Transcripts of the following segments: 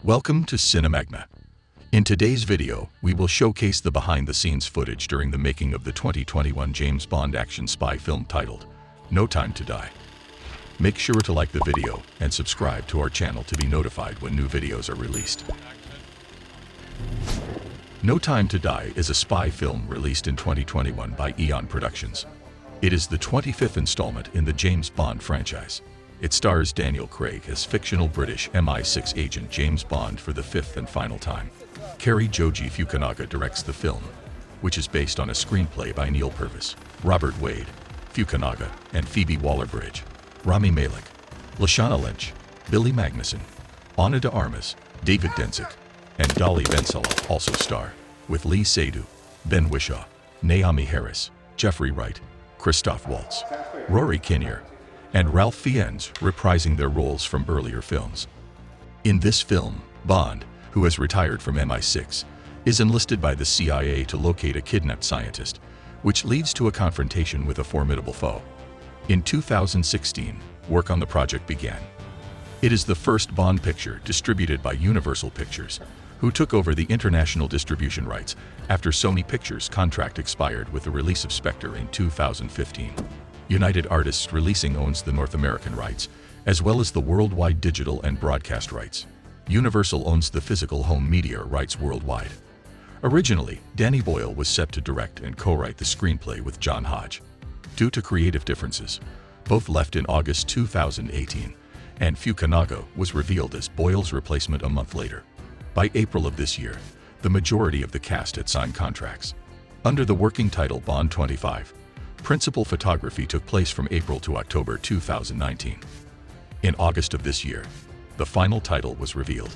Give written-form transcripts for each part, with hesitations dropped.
Welcome to Cinemagna. In today's video, we will showcase the behind-the-scenes footage during the making of the 2021 James Bond action spy film titled No Time to Die. Make sure to like the video and subscribe to our channel to be notified when new videos are released. No Time to Die is a spy film released in 2021 by Eon Productions. It is the 25th installment in the James Bond franchise. It stars Daniel Craig as fictional British MI6 agent James Bond for the fifth and final time. Cary Joji Fukunaga directs the film, which is based on a screenplay by Neal Purvis, Robert Wade, Fukunaga, and Phoebe Waller-Bridge. Rami Malek, Lashana Lynch, Billy Magnussen, Ana de Armas, David Dencik, and Dali Benssalah also star, with Lea Seydoux, Ben Wishshaw, Naomie Harris, Wright, Christoph Waltz, Rory Kinnear, and Ralph Fiennes reprising their roles from earlier films. In this film, Bond, who has retired from MI6, is enlisted by the CIA to locate a kidnapped scientist, which leads to a confrontation with a formidable foe. In 2016, work on the project began. It is the first Bond picture distributed by Universal Pictures, who took over the international distribution rights after Sony Pictures' contract expired with the release of Spectre in 2015. United Artists Releasing owns the North American rights, as well as the worldwide digital and broadcast rights. Universal owns the physical home media rights worldwide. Originally, Danny Boyle was set to direct and co-write the screenplay with John Hodge. Due to creative differences, both left in August 2018, and Fukunaga was revealed as Boyle's replacement a month later. By April of this year, the majority of the cast had signed contracts. Under the working title Bond 25, principal photography took place from April to October 2019. In August of this year, the final title was revealed.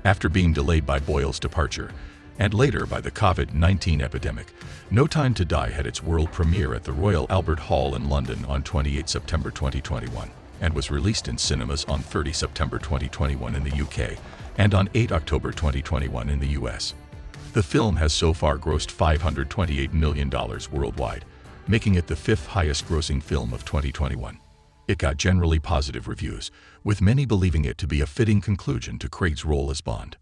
After being delayed by Boyle's departure, and later by the COVID-19 epidemic, No Time to Die had its world premiere at the Royal Albert Hall in London on 28 September 2021, and was released in cinemas on 30 September 2021 in the UK, and on 8 October 2021 in the US. The film has so far grossed $528 million worldwide, making it the fifth highest-grossing film of 2021. It got generally positive reviews, with many believing it to be a fitting conclusion to Craig's role as Bond.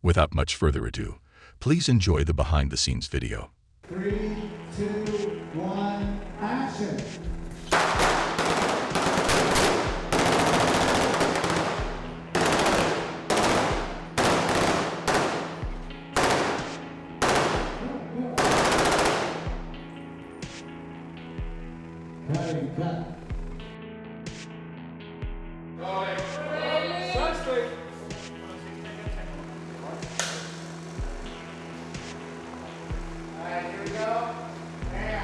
Without much further ado, please enjoy the behind-the-scenes video. 3, 2, 1, action! Cutting, cut. Alright, here we go. And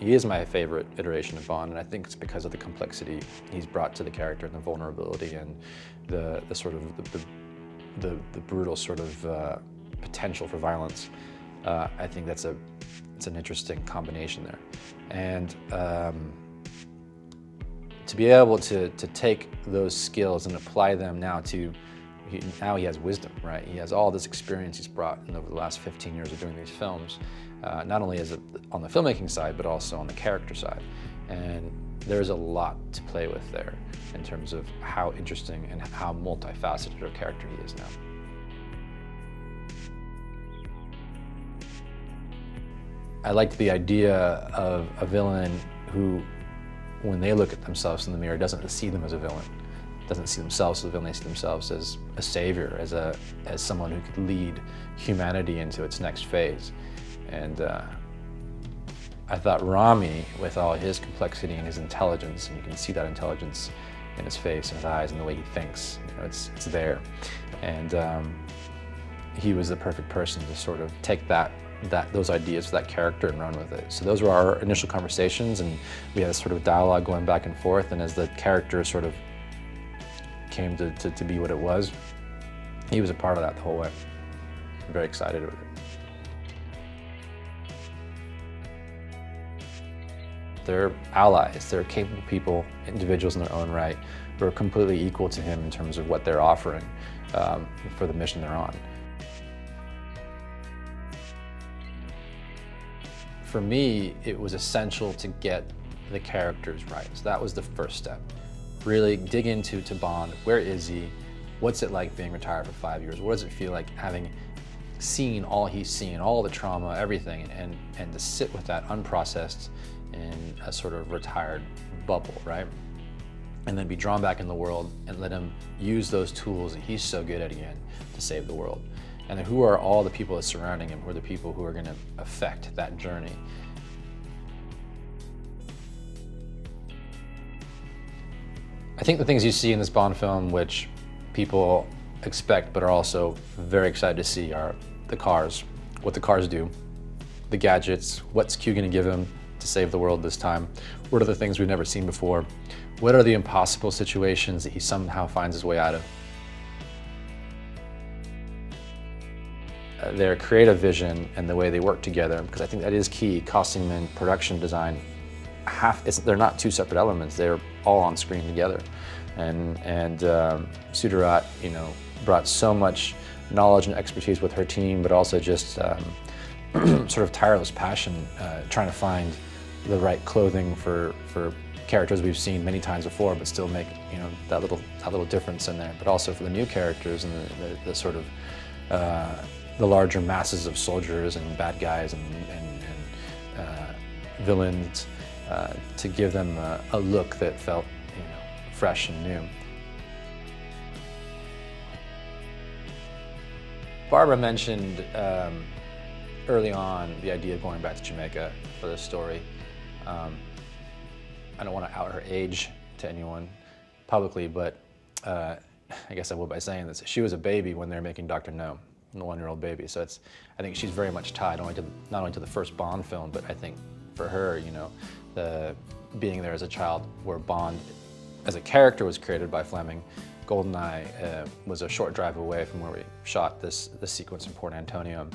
He is my favorite iteration of Bond, and I think it's because of the complexity he's brought to the character and the vulnerability and the sort of the brutal sort of potential for violence. I think it's an interesting combination there. And to be able to take those skills and apply them now now he has wisdom, right? He has all this experience he's brought in over the last 15 years of doing these films, not only on the filmmaking side, but also on the character side. And there's a lot to play with there in terms of how interesting and how multifaceted a character he is now. I liked the idea of a villain who, when they look at themselves in the mirror, doesn't see them as a villain, doesn't see themselves as a villain, they see themselves as a savior, as someone who could lead humanity into its next phase. And I thought Rami, with all his complexity and his intelligence, and you can see that intelligence in his face and his eyes and the way he thinks, you know, it's there. And he was the perfect person to sort of take those ideas for that character and run with it. So those were our initial conversations, and we had a sort of dialogue going back and forth, and as the character sort of came to be what it was, he was a part of that the whole way. I'm very excited with it. They're allies, they're capable people, individuals in their own right, who are completely equal to him in terms of what they're offering for the mission they're on. For me, it was essential to get the characters right. So that was the first step. Really dig into Bond. Where is he? What's it like being retired for 5 years? What does it feel like having seen all he's seen, all the trauma, everything, and to sit with that unprocessed in a sort of retired bubble, right? And then be drawn back in the world and let him use those tools that he's so good at again to save the world. And then who are all the people that surrounding him? Who are the people who are going to affect that journey? I think the things you see in this Bond film, which people expect but are also very excited to see, are the cars, what the cars do, the gadgets, what's Q going to give him to save the world this time, what are the things we've never seen before, what are the impossible situations that he somehow finds his way out of. Their creative vision and the way they work together, because I think that is key. Costume and production design, they're not two separate elements, they're all on screen together. And Suttirat, you know, brought so much knowledge and expertise with her team, but also just sort of tireless passion, trying to find the right clothing for characters we've seen many times before, but still make, you know, that little difference in there. But also for the new characters and the sort of the larger masses of soldiers and bad guys and villains, to give them a look that felt, you know, fresh and new. Barbara mentioned early on the idea of going back to Jamaica for this story. I don't want to out her age to anyone publicly, but I guess I will by saying this. She was a baby when they were making Dr. No, the 1-year-old baby. So I think she's very much tied not only to the first Bond film, but I think for her, you know, being there as a child, where Bond as a character was created by Fleming. GoldenEye was a short drive away from where we shot this sequence in Port Antonio.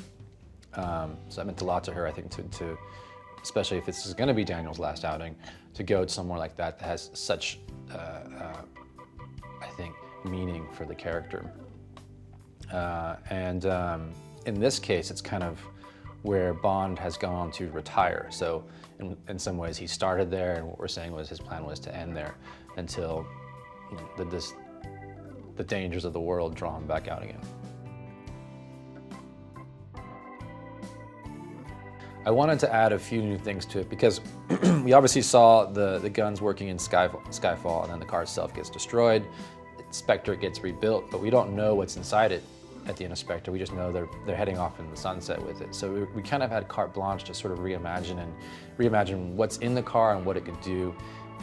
So that meant a lot to her, I think, to especially if this is going to be Daniel's last outing, to go somewhere like that has such, I think, meaning for the character. In this case, it's kind of where Bond has gone on to retire. So in some ways, he started there, and what we're saying was his plan was to end there until, you know, the dangers of the world draw him back out again. I wanted to add a few new things to it because we obviously saw the guns working in Skyfall, and then the car itself gets destroyed. Spectre gets rebuilt, but we don't know what's inside it at the end of Spectre. We just know they're heading off in the sunset with it. So we kind of had carte blanche to sort of reimagine what's in the car and what it could do,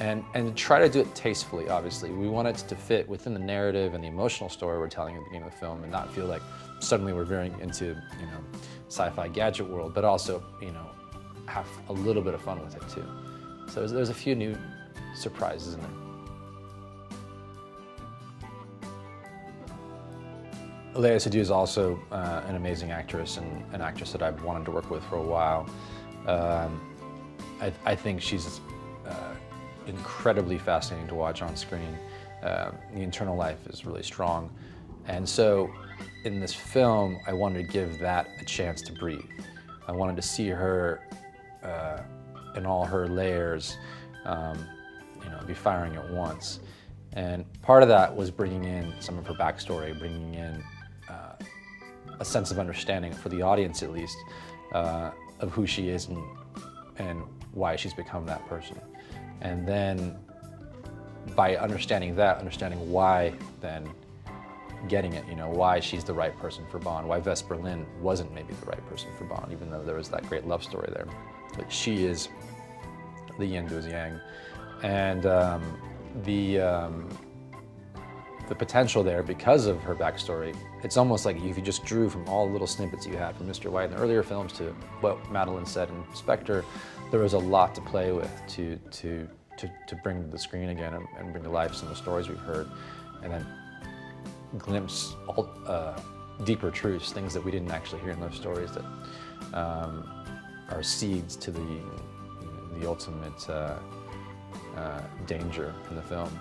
and try to do it tastefully, obviously. We want it to fit within the narrative and the emotional story we're telling at the beginning of the film, and not feel like suddenly we're veering into, you know, sci-fi gadget world, but also, you know, have a little bit of fun with it too. So there's a few new surprises in there. Léa Seydoux is also an amazing actress and an actress that I've wanted to work with for a while. I think she's incredibly fascinating to watch on screen. The internal life is really strong. And so in this film, I wanted to give that a chance to breathe. I wanted to see her in all her layers, be firing at once. And part of that was bringing in some of her backstory, bringing in a sense of understanding for the audience, at least, of who she is and why she's become that person. And then by understanding that, understanding why, then getting it, why she's the right person for Bond, why Vess Berlin wasn't maybe the right person for Bond, even though there was that great love story there. But she is the yin to his yang. And the potential there, because of her backstory, it's almost like if you just drew from all the little snippets you had from Mr. White in the earlier films to what Madeline said in Spectre, there was a lot to play with to bring to the screen again and bring to life some of the stories we've heard, and then glimpse all deeper truths, things that we didn't actually hear in those stories that are seeds to the ultimate danger in the film.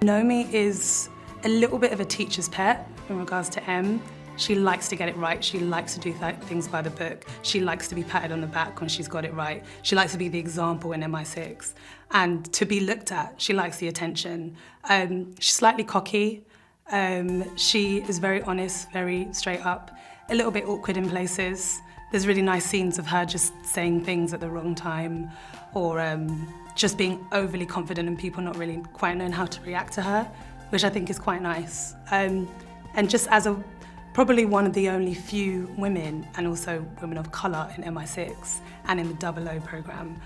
Naomie is a little bit of a teacher's pet in regards to M. She likes to get it right. She likes to do things by the book. She likes to be patted on the back when she's got it right. She likes to be the example in MI6 and to be looked at. She likes the attention. She's slightly cocky. She is very honest, very straight up, a little bit awkward in places. There's really nice scenes of her just saying things at the wrong time or just being overly confident and people not really quite knowing how to react to her, which I think is quite nice. And just as probably one of the only few women, and also women of colour in MI6 and in the 00 programme,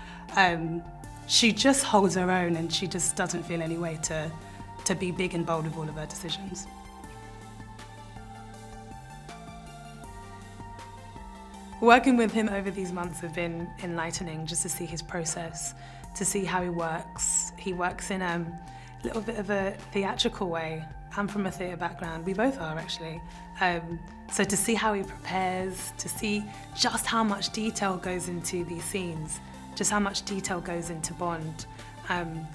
she just holds her own and she just doesn't feel any way to be big and bold with all of her decisions. Working with him over these months have been enlightening, just to see his process, to see how he works. He works in a little bit of a theatrical way. I'm from a theatre background, we both are actually. So to see how he prepares, to see just how much detail goes into these scenes, just how much detail goes into Bond. And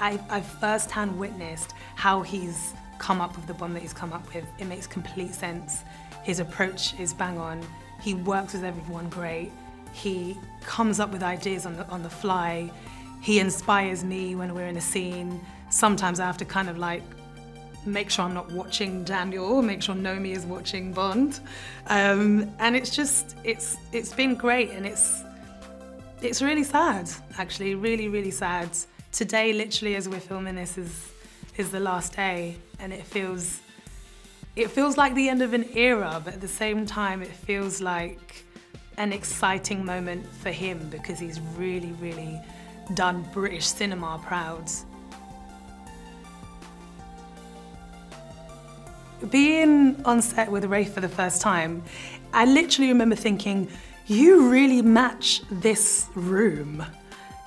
I've firsthand witnessed how he's come up with the Bond that he's come up with. It makes complete sense. His approach is bang on. He works with everyone great. He comes up with ideas on the fly. He inspires me when we're in a scene. Sometimes I have to kind of like make sure I'm not watching Daniel, make sure Naomie is watching Bond. And it's been great, and it's really sad, actually, really, really sad. Today, literally, as we're filming this, is the last day, and it feels like the end of an era, but at the same time, it feels like an exciting moment for him because he's really, really done British cinema proud. Being on set with Ray for the first time, I literally remember thinking, you really match this room.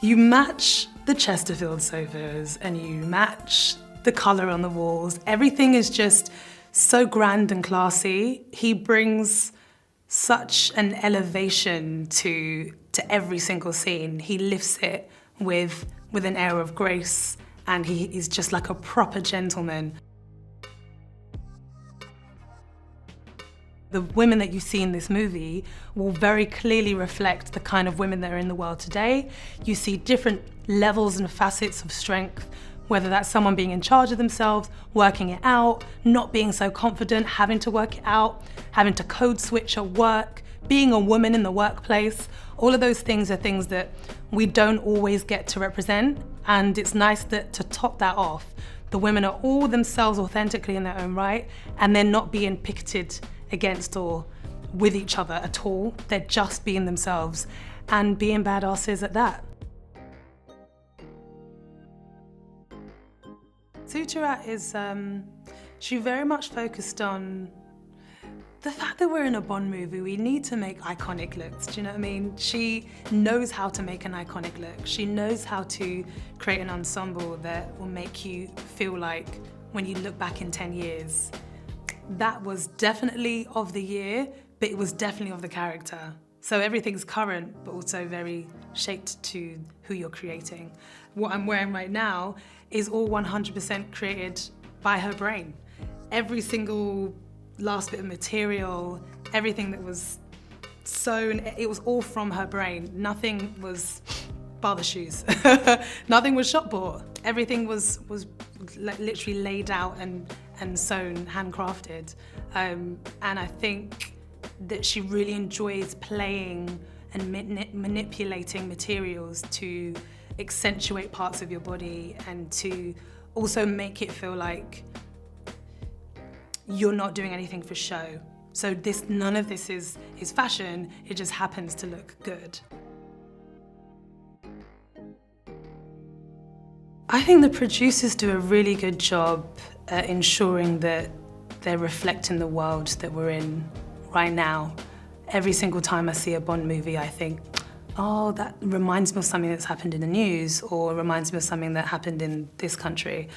You match the Chesterfield sofas and you match the colour on the walls. Everything is just so grand and classy. He brings such an elevation to every single scene. He lifts it with an air of grace, and he is just like a proper gentleman. The women that you see in this movie will very clearly reflect the kind of women that are in the world today. You see different levels and facets of strength, whether that's someone being in charge of themselves, working it out, not being so confident, having to work it out, having to code switch at work, being a woman in the workplace. All of those things are things that we don't always get to represent, and it's nice that to top that off, the women are all themselves authentically in their own right, and they're not being picketed against or with each other at all. They're just being themselves and being badasses at that. Suttirat is, she very much focused on the fact that we're in a Bond movie, we need to make iconic looks, do you know what I mean? She knows how to make an iconic look. She knows how to create an ensemble that will make you feel like when you look back in 10 years, that was definitely of the year, but it was definitely of the character. So everything's current, but also very shaped to who you're creating. What I'm wearing right now is all 100% created by her brain. Every single last bit of material, everything that was sewn, it was all from her brain. Nothing was, bar the shoes, nothing was shop bought. Everything was literally laid out and sewn, handcrafted. And I think that she really enjoys playing and manipulating materials to accentuate parts of your body and to also make it feel like you're not doing anything for show. So none of this is fashion, it just happens to look good. I think the producers do a really good job at ensuring that they're reflecting the world that we're in right now. Every single time I see a Bond movie, I think, oh, that reminds me of something that's happened in the news, or reminds me of something that happened in this country,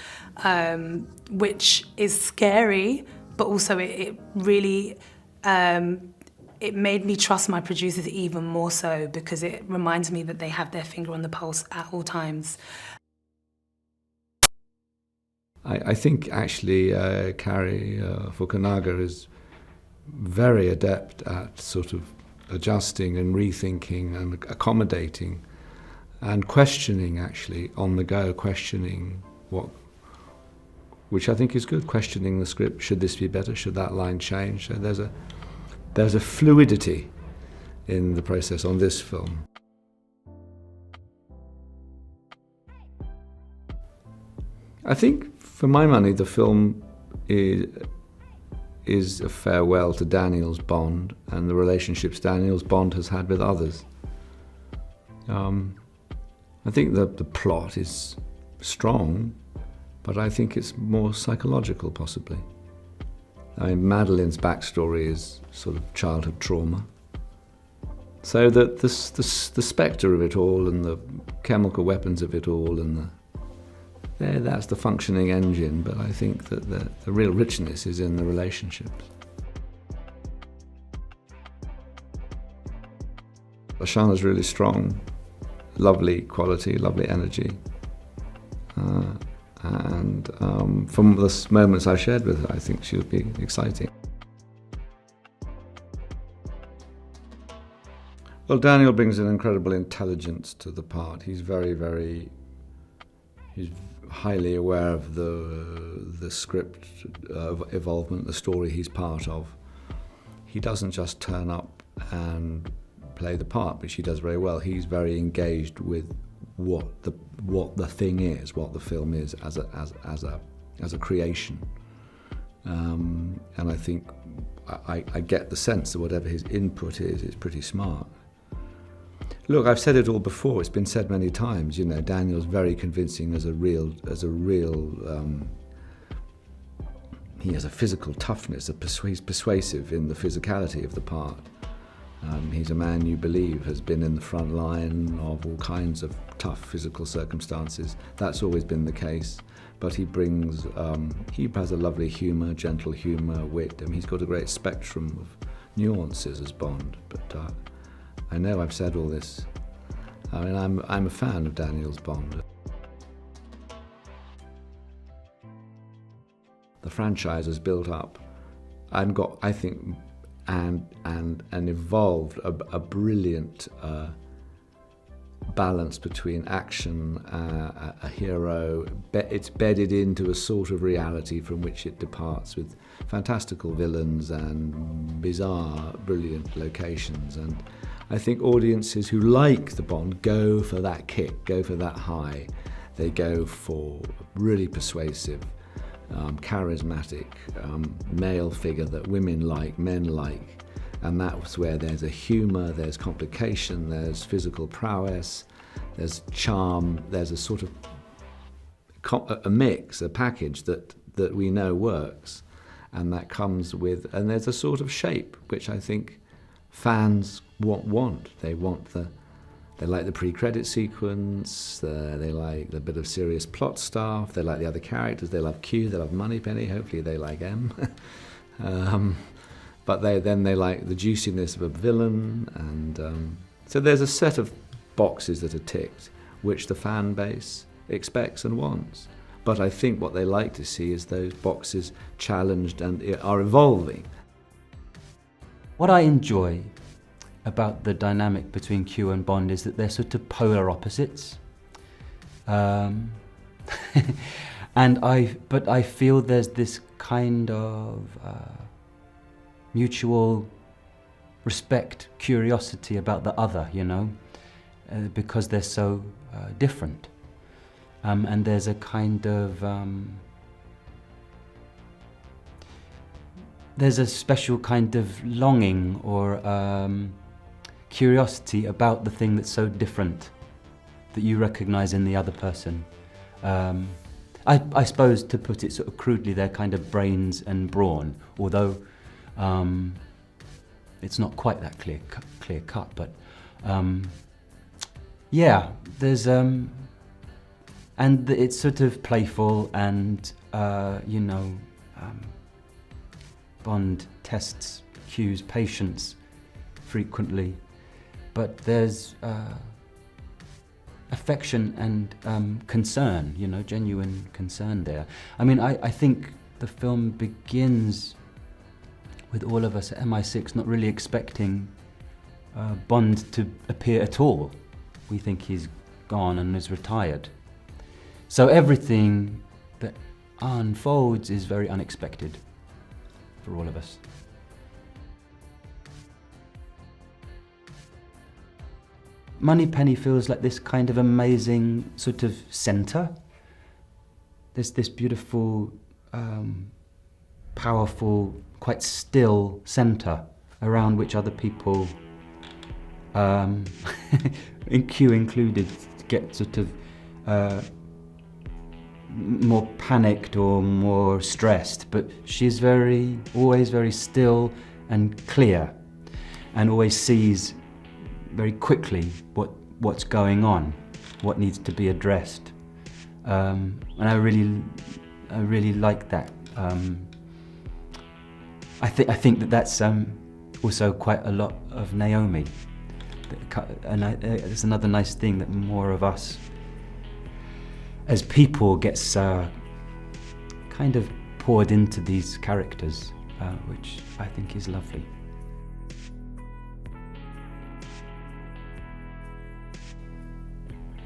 which is scary, but also it really, it made me trust my producers even more so, because it reminds me that they have their finger on the pulse at all times. I think actually Cary Fukunaga is very adept at sort of adjusting and rethinking and accommodating and questioning, actually, on the go, questioning which I think is good, questioning the script. Should this be better? Should that line change? So there's a fluidity in the process on this film. I think, for my money, the film is a farewell to Daniel's Bond and the relationships Daniel's Bond has had with others. I think the plot is strong, but I think it's more psychological, possibly. I mean, Madeleine's backstory is sort of childhood trauma. So that the spectre of it all and the chemical weapons of it all and that's the functioning engine, but I think that the real richness is in the relationships. Lashana's really strong, lovely quality, lovely energy. And from the moments I shared with her, I think she'll be exciting. Well, Daniel brings an incredible intelligence to the part. He's he's highly aware of the script evolvement, the story he's part of. He doesn't just turn up and play the part, which he does very well. He's very engaged with what the thing is, what the film is as a creation. And I think I get the sense that whatever his input is pretty smart. Look, I've said it all before. It's been said many times. You know, Daniel's very convincing as a real. He has a physical toughness. He's persuasive in the physicality of the part. He's a man you believe has been in the front line of all kinds of tough physical circumstances. That's always been the case. But he brings. He has a lovely humour, gentle humour, wit. I mean, he's got a great spectrum of nuances as Bond. But I know I've said all this. I mean, I'm a fan of Daniel's Bond. The franchise has built up and got, I think, and evolved a brilliant balance between action, a hero. It's bedded into a sort of reality from which it departs, with fantastical villains and bizarre, brilliant locations. And I think audiences who like the Bond go for that kick, go for that high. They go for a really persuasive, charismatic male figure that women like, men like. And that's where there's a humour, there's complication, there's physical prowess, there's charm, there's a sort of a mix, a package that we know works. and that comes with, and there's a sort of shape which I think fans want. They like the pre-credit sequence, they like the bit of serious plot stuff, they like the other characters, they love Q, they love Moneypenny, hopefully they like M. But they like the juiciness of a villain, and so there's a set of boxes that are ticked, which the fan base expects and wants. But I think what they like to see is those boxes challenged and are evolving. What I enjoy about the dynamic between Q and Bond is that they're sort of polar opposites. And but I feel there's this kind of mutual respect, curiosity about the other, you know, because they're so different. And there's a kind of, there's a special kind of longing or curiosity about the thing that's so different that you recognize in the other person. I suppose, to put it sort of crudely, they're kind of brains and brawn, although it's not quite that clear cut, but yeah, there's and it's sort of playful, and you know, Bond tests Q's patience frequently, but there's affection and concern, you know, genuine concern there. I mean, I think the film begins with all of us at MI6 not really expecting Bond to appear at all. We think he's gone and is retired. So everything that unfolds is very unexpected for all of us. Moneypenny feels like this kind of amazing sort of centre. There's this beautiful, powerful, quite still centre around which other people, in Q included, get sort of more panicked or more stressed, but she's always very still and clear, and always sees very quickly what's going on, what needs to be addressed, and I really like that. I think that's also quite a lot of Naomie, and it's another nice thing that more of us as people gets kind of poured into these characters, which I think is lovely.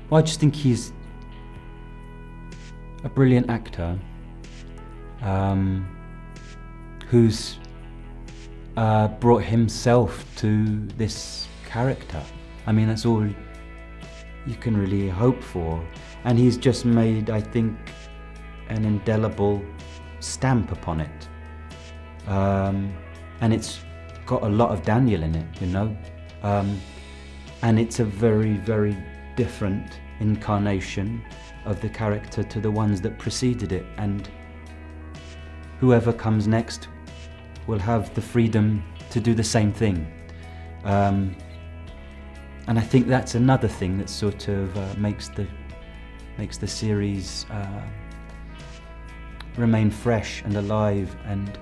Well, I just think he's a brilliant actor who's brought himself to this character. I mean, that's all you can really hope for. And he's just made, I think, an indelible stamp upon it. And it's got a lot of Daniel in it, you know. And it's a very, very different incarnation of the character to the ones that preceded it. And whoever comes next will have the freedom to do the same thing. And I think that's another thing that sort of makes the series remain fresh and alive, and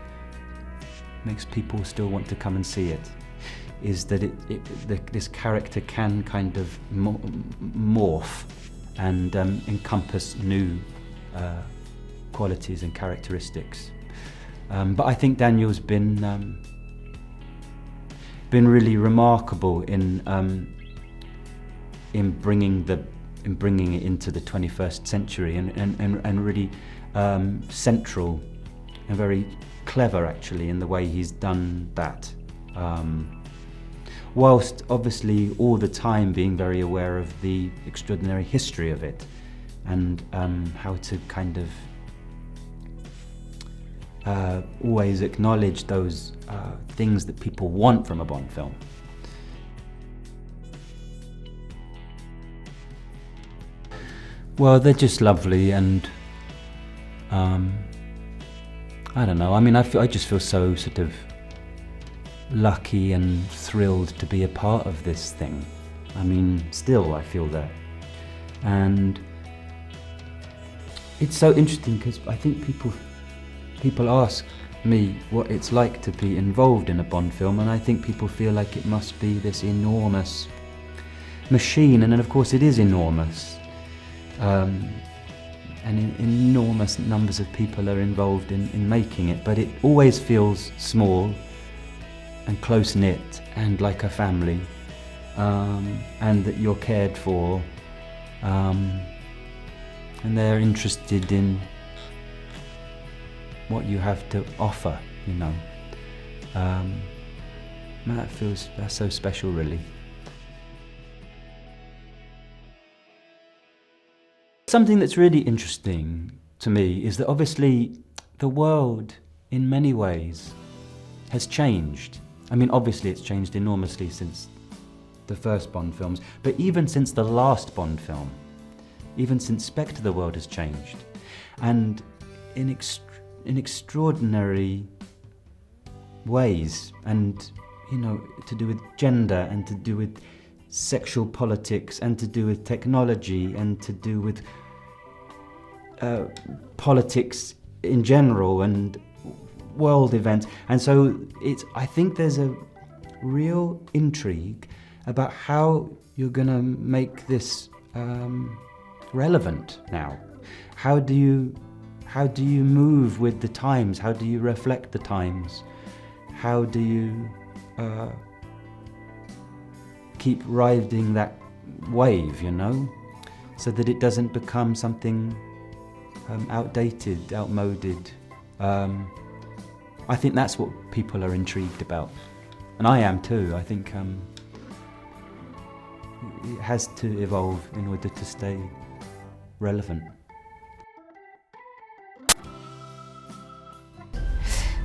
makes people still want to come and see it, is that this character can kind of morph and encompass new qualities and characteristics. But I think Daniel's been really remarkable in bringing it into the 21st century, and really central and very clever actually in the way he's done that. Whilst obviously all the time being very aware of the extraordinary history of it, and how to kind of always acknowledge those things that people want from a Bond film. Well, they're just lovely, and I don't know. I mean, I just feel so sort of lucky and thrilled to be a part of this thing. I mean, still I feel that. And it's so interesting because I think people ask me what it's like to be involved in a Bond film, and I think people feel like it must be this enormous machine, and then of course it is enormous. And enormous numbers of people are involved in making it, but it always feels small and close-knit and like a family, and that you're cared for, and they're interested in what you have to offer, you know. That's so special, really. Something that's really interesting to me is that obviously the world in many ways has changed. I mean, obviously it's changed enormously since the first Bond films, but even since the last Bond film, even since Spectre, the world has changed. And in extraordinary ways, and, you know, to do with gender, and to do with sexual politics, and to do with technology, and to do with politics in general, and world events. And so I think there's a real intrigue about how you're going to make this relevant now. How do you move with the times? How do you reflect the times? How do you keep riding that wave, you know, so that it doesn't become something outdated, outmoded? I think that's what people are intrigued about, and I am too. I think it has to evolve in order to stay relevant.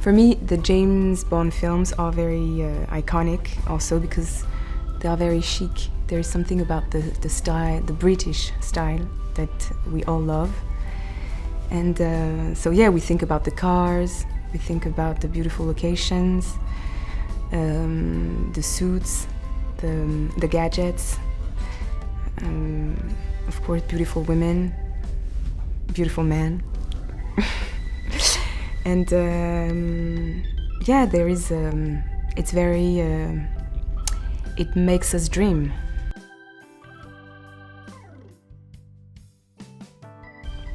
For me, the James Bond films are very iconic also because they are very chic. There is something about the style, the British style, that we all love. And so yeah, we think about the cars, we think about the beautiful locations, the suits, the gadgets, of course beautiful women, beautiful men. And yeah, there is, it's very, it makes us dream.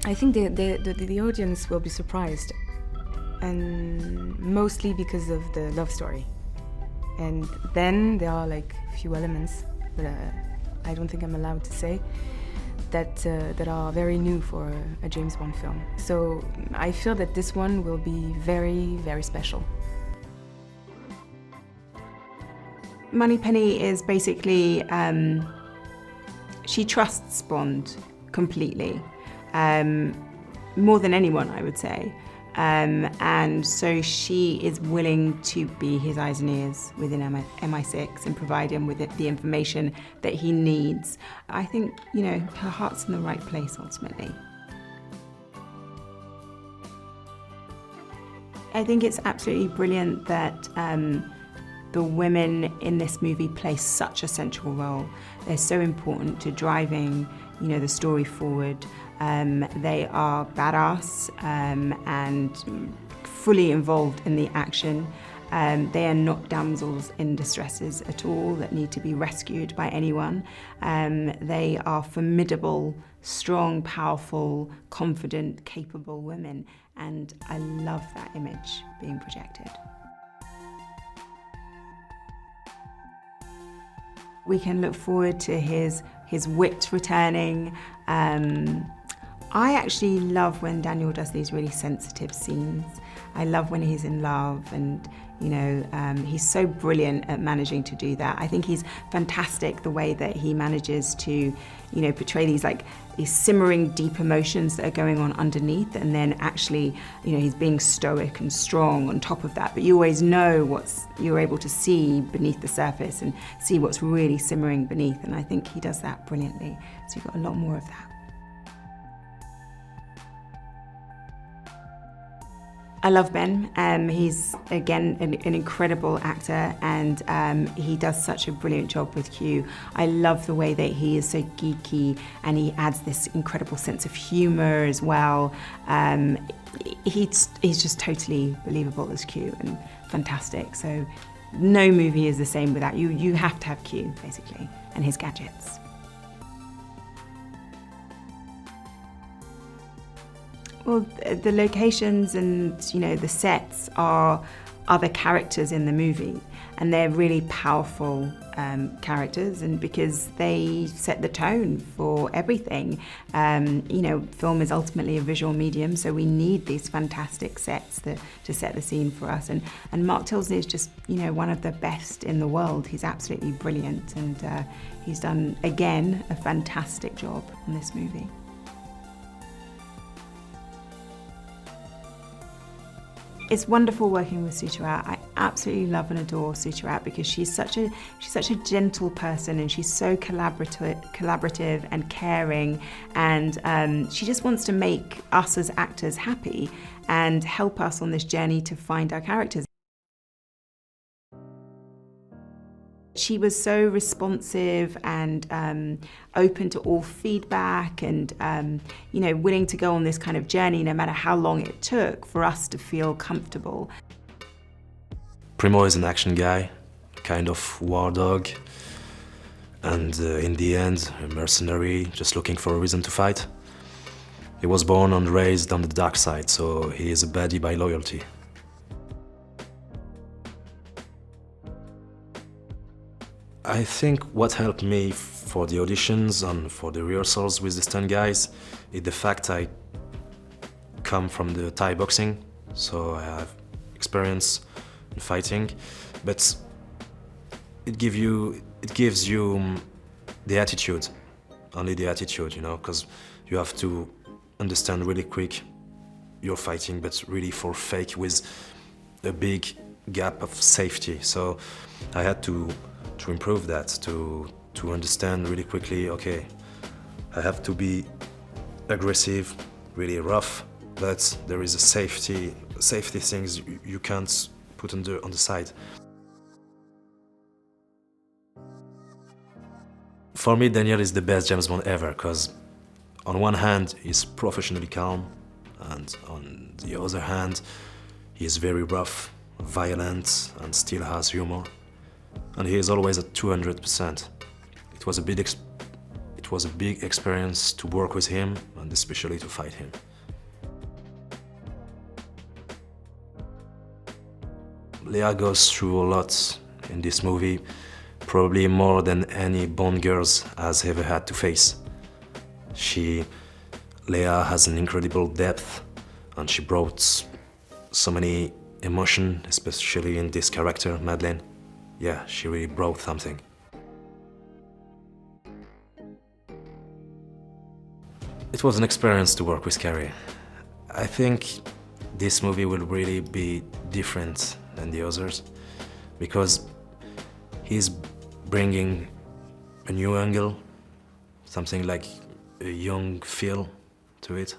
I think the audience will be surprised, and mostly because of the love story. And then there are like a few elements that I don't think I'm allowed to say, that are very new for a James Bond film. So I feel that this one will be very, very special. Moneypenny is basically, she trusts Bond completely, more than anyone, I would say. And so she is willing to be his eyes and ears within MI6 and provide him with the information that he needs. I think, you know, her heart's in the right place ultimately. I think it's absolutely brilliant that the women in this movie play such a central role. They're so important to driving, you know, the story forward. They are badass and fully involved in the action. They are not damsels in distresses at all that need to be rescued by anyone. They are formidable, strong, powerful, confident, capable women, and I love that image being projected. We can look forward to his wit returning. I actually love when Daniel does these really sensitive scenes. I love when he's in love, and you know, he's so brilliant at managing to do that. I think he's fantastic the way that he manages to, you know, portray these simmering deep emotions that are going on underneath, and then actually, you know, he's being stoic and strong on top of that, but you always know you're able to see beneath the surface and see what's really simmering beneath, and I think he does that brilliantly. So you've got a lot more of that. I love Ben. He's, again, an incredible actor, and he does such a brilliant job with Q. I love the way that he is so geeky, and he adds this incredible sense of humour as well. He's just totally believable as Q and fantastic. So no movie is the same without you. You have to have Q, basically, and his gadgets. Well, the locations and, you know, the sets are other characters in the movie, and they're really powerful characters, and because they set the tone for everything. You know, film is ultimately a visual medium, so we need these fantastic sets to set the scene for us. And Mark Tildesley is just, you know, one of the best in the world. He's absolutely brilliant, and he's done, again, a fantastic job on this movie. It's wonderful working with Suttirat. I absolutely love and adore Suttirat because she's such a gentle person, and she's so collaborative and caring, and she just wants to make us as actors happy and help us on this journey to find our characters. She was so responsive and open to all feedback, and you know, willing to go on this kind of journey no matter how long it took for us to feel comfortable. Primo is an action guy, kind of war dog, and in the end, a mercenary just looking for a reason to fight. He was born and raised on the dark side, so he is a baddie by loyalty. I think what helped me for the auditions and for the rehearsals with the stunt guys is the fact I come from the Thai boxing, so I have experience in fighting, but it gives you the attitude, only the attitude, you know, because you have to understand really quick you're fighting, but really for fake with a big gap of safety. So I had to improve that, to understand really quickly, okay, I have to be aggressive, really rough, but there is a safety things you can't put on the side. For me, Daniel is the best James Bond ever, because on one hand, he's professionally calm, and on the other hand, he is very rough, violent, and still has humor. And he is always at 200%. It was a big experience to work with him, and especially to fight him. Léa goes through a lot in this movie, probably more than any Bond girls has ever had to face. Léa has an incredible depth, and she brought so many emotion, especially in this character, Madeleine. Yeah, she really brought something. It was an experience to work with Cary. I think this movie will really be different than the others because he's bringing a new angle, something like a young feel to it.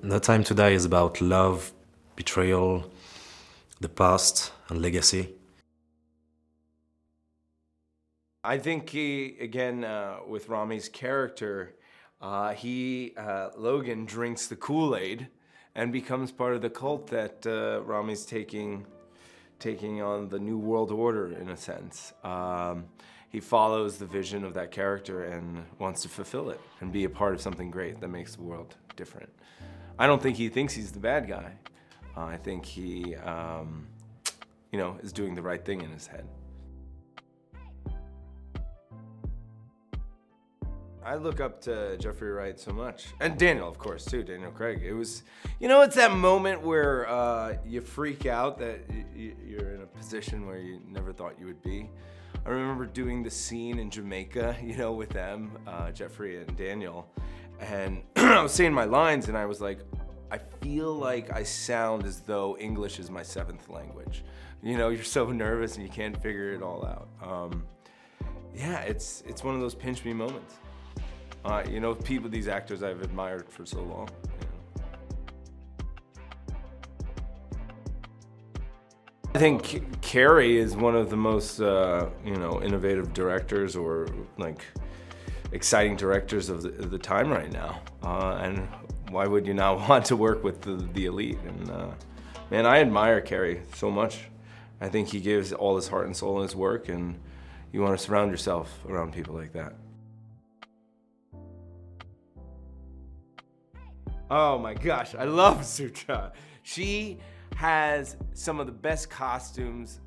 No Time to Die is about love, betrayal, the past, and legacy. I think he, again, with Rami's character, Logan drinks the Kool-Aid and becomes part of the cult that Rami's taking on the New World Order, in a sense. He follows the vision of that character and wants to fulfill it and be a part of something great that makes the world different. I don't think he thinks he's the bad guy. I think he, you know, is doing the right thing in his head. I look up to Jeffrey Wright so much. And Daniel, of course, too, Daniel Craig. It was, you know, it's that moment where you freak out that you're in a position where you never thought you would be. I remember doing the scene in Jamaica, you know, with them, Jeffrey and Daniel. And I was saying my lines and I was like, I feel like I sound as though English is my 7th language. You know, you're so nervous and you can't figure it all out. Yeah, it's one of those pinch me moments. You know, these actors I've admired for so long. I think Cary is one of the most, you know, innovative directors or like exciting directors of the time right now. And why would you not want to work with the elite? And man, I admire Cary so much. I think he gives all his heart and soul in his work, and you want to surround yourself around people like that. Oh my gosh, I love Suttirat. She has some of the best costumes,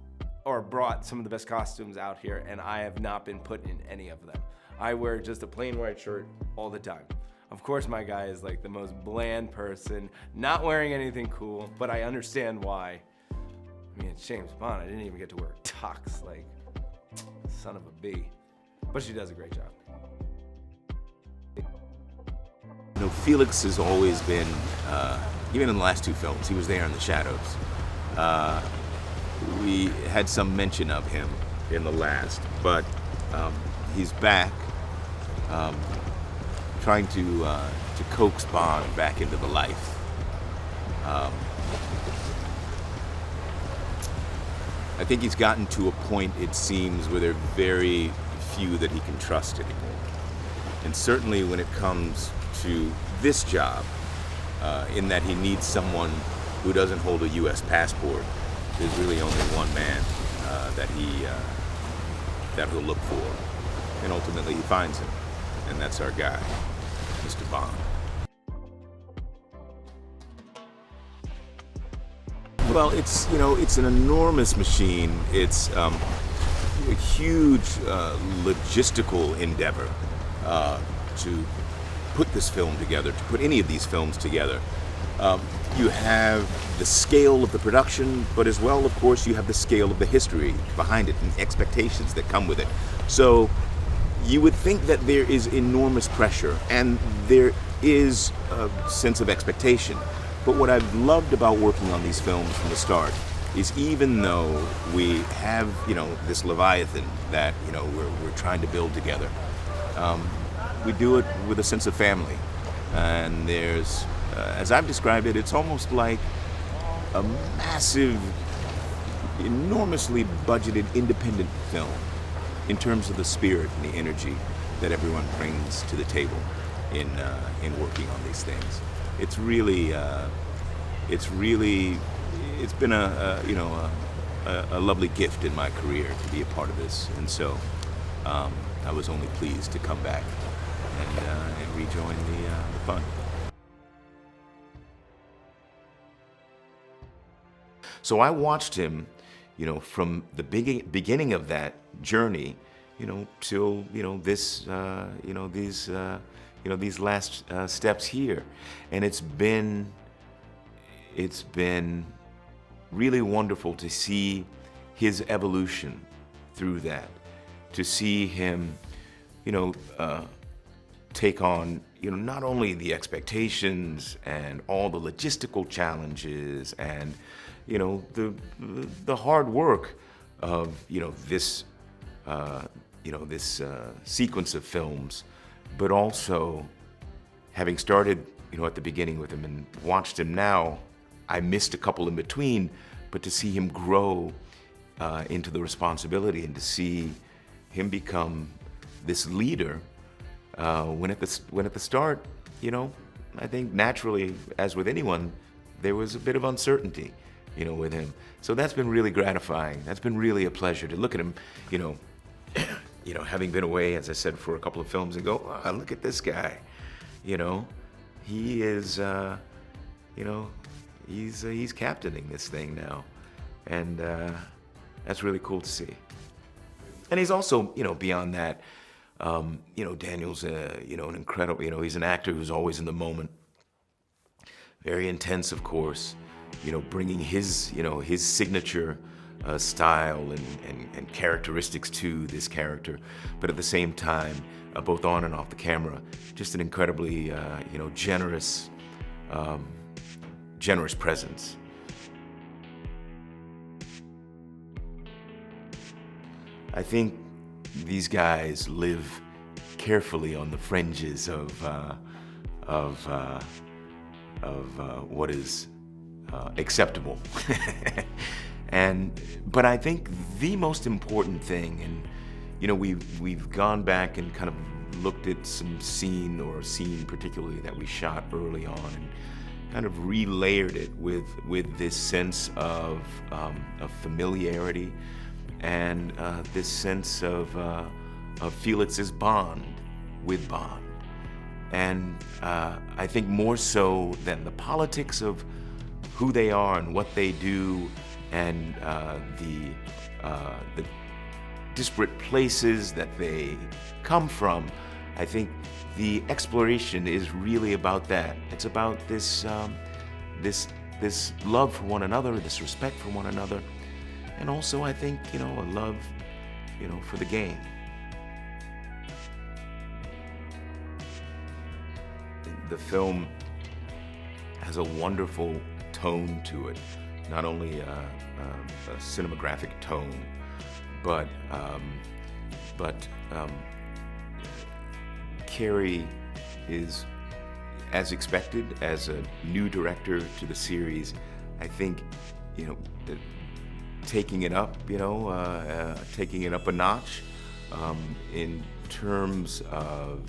or brought some of the best costumes out here, and I have not been put in any of them. I wear just a plain white shirt all the time. Of course, my guy is like the most bland person, not wearing anything cool, but I understand why. I mean, it's James Bond. I didn't even get to wear tux, like, son of a bee. But she does a great job. You know, Felix has always been, even in the last 2 films, he was there in the shadows. We had some mention of him in the last, but he's back, trying to coax Bond back into the life. I think he's gotten to a point, it seems, where there are very few that he can trust anymore. And certainly when it comes to this job, in that he needs someone who doesn't hold a U.S. passport, there's really only one man that he'll look for. And ultimately he finds him, and that's our guy, Mr. Bond. Well, it's, you know, it's an enormous machine. It's a huge logistical endeavor to put this film together, to put any of these films together. You have the scale of the production, but as well, of course, you have the scale of the history behind it and expectations that come with it. So you would think that there is enormous pressure, and there is a sense of expectation. But what I've loved about working on these films from the start is, even though we have, you know, this Leviathan that, you know, we're trying to build together, we do it with a sense of family. And there's, as I've described it, it's almost like a massive, enormously budgeted independent film in terms of the spirit and the energy that everyone brings to the table in working on these things. It's really, it's been a lovely gift in my career to be a part of this, and so I was only pleased to come back and rejoin the fun. So I watched him, you know, from the beginning of that journey, you know, till, you know, this, these last steps here. And it's been really wonderful to see his evolution through that, to see him, you know, take on, you know, not only the expectations and all the logistical challenges and, you know, the hard work of, you know, this sequence of films, but also having started, you know, at the beginning with him and watched him now. I missed a couple in between, but to see him grow into the responsibility and to see him become this leader, when at the start, you know, I think naturally, as with anyone, there was a bit of uncertainty, you know, with him. So that's been really gratifying. That's been really a pleasure to look at him, you know, having been away, as I said, for a couple of films, and go, oh, look at this guy, you know, he is, you know, he's captaining this thing now, and that's really cool to see. And he's also, you know, beyond that, you know, Daniel's, you know, an incredible, you know, he's an actor who's always in the moment, very intense, of course, you know, bringing his, you know, his signature style and characteristics to this character, but at the same time, both on and off the camera, just an incredibly, you know, generous presence. I think these guys live carefully on the fringes of what is acceptable. But I think the most important thing, and you know, we've gone back and kind of looked at some scene particularly that we shot early on, and kind of relayered it with this sense of familiarity and this sense of Felix's bond with Bond. And I think more so than the politics of who they are and what they do, and the disparate places that they come from, I think the exploration is really about that. It's about this love for one another, this respect for one another, and also I think, you know, a love, you know, for the game. The film has a wonderful tone to it, not only a cinematographic tone, but Cary is, as expected, as a new director to the series, I think, you know, taking it up, you know, taking it up a notch in terms of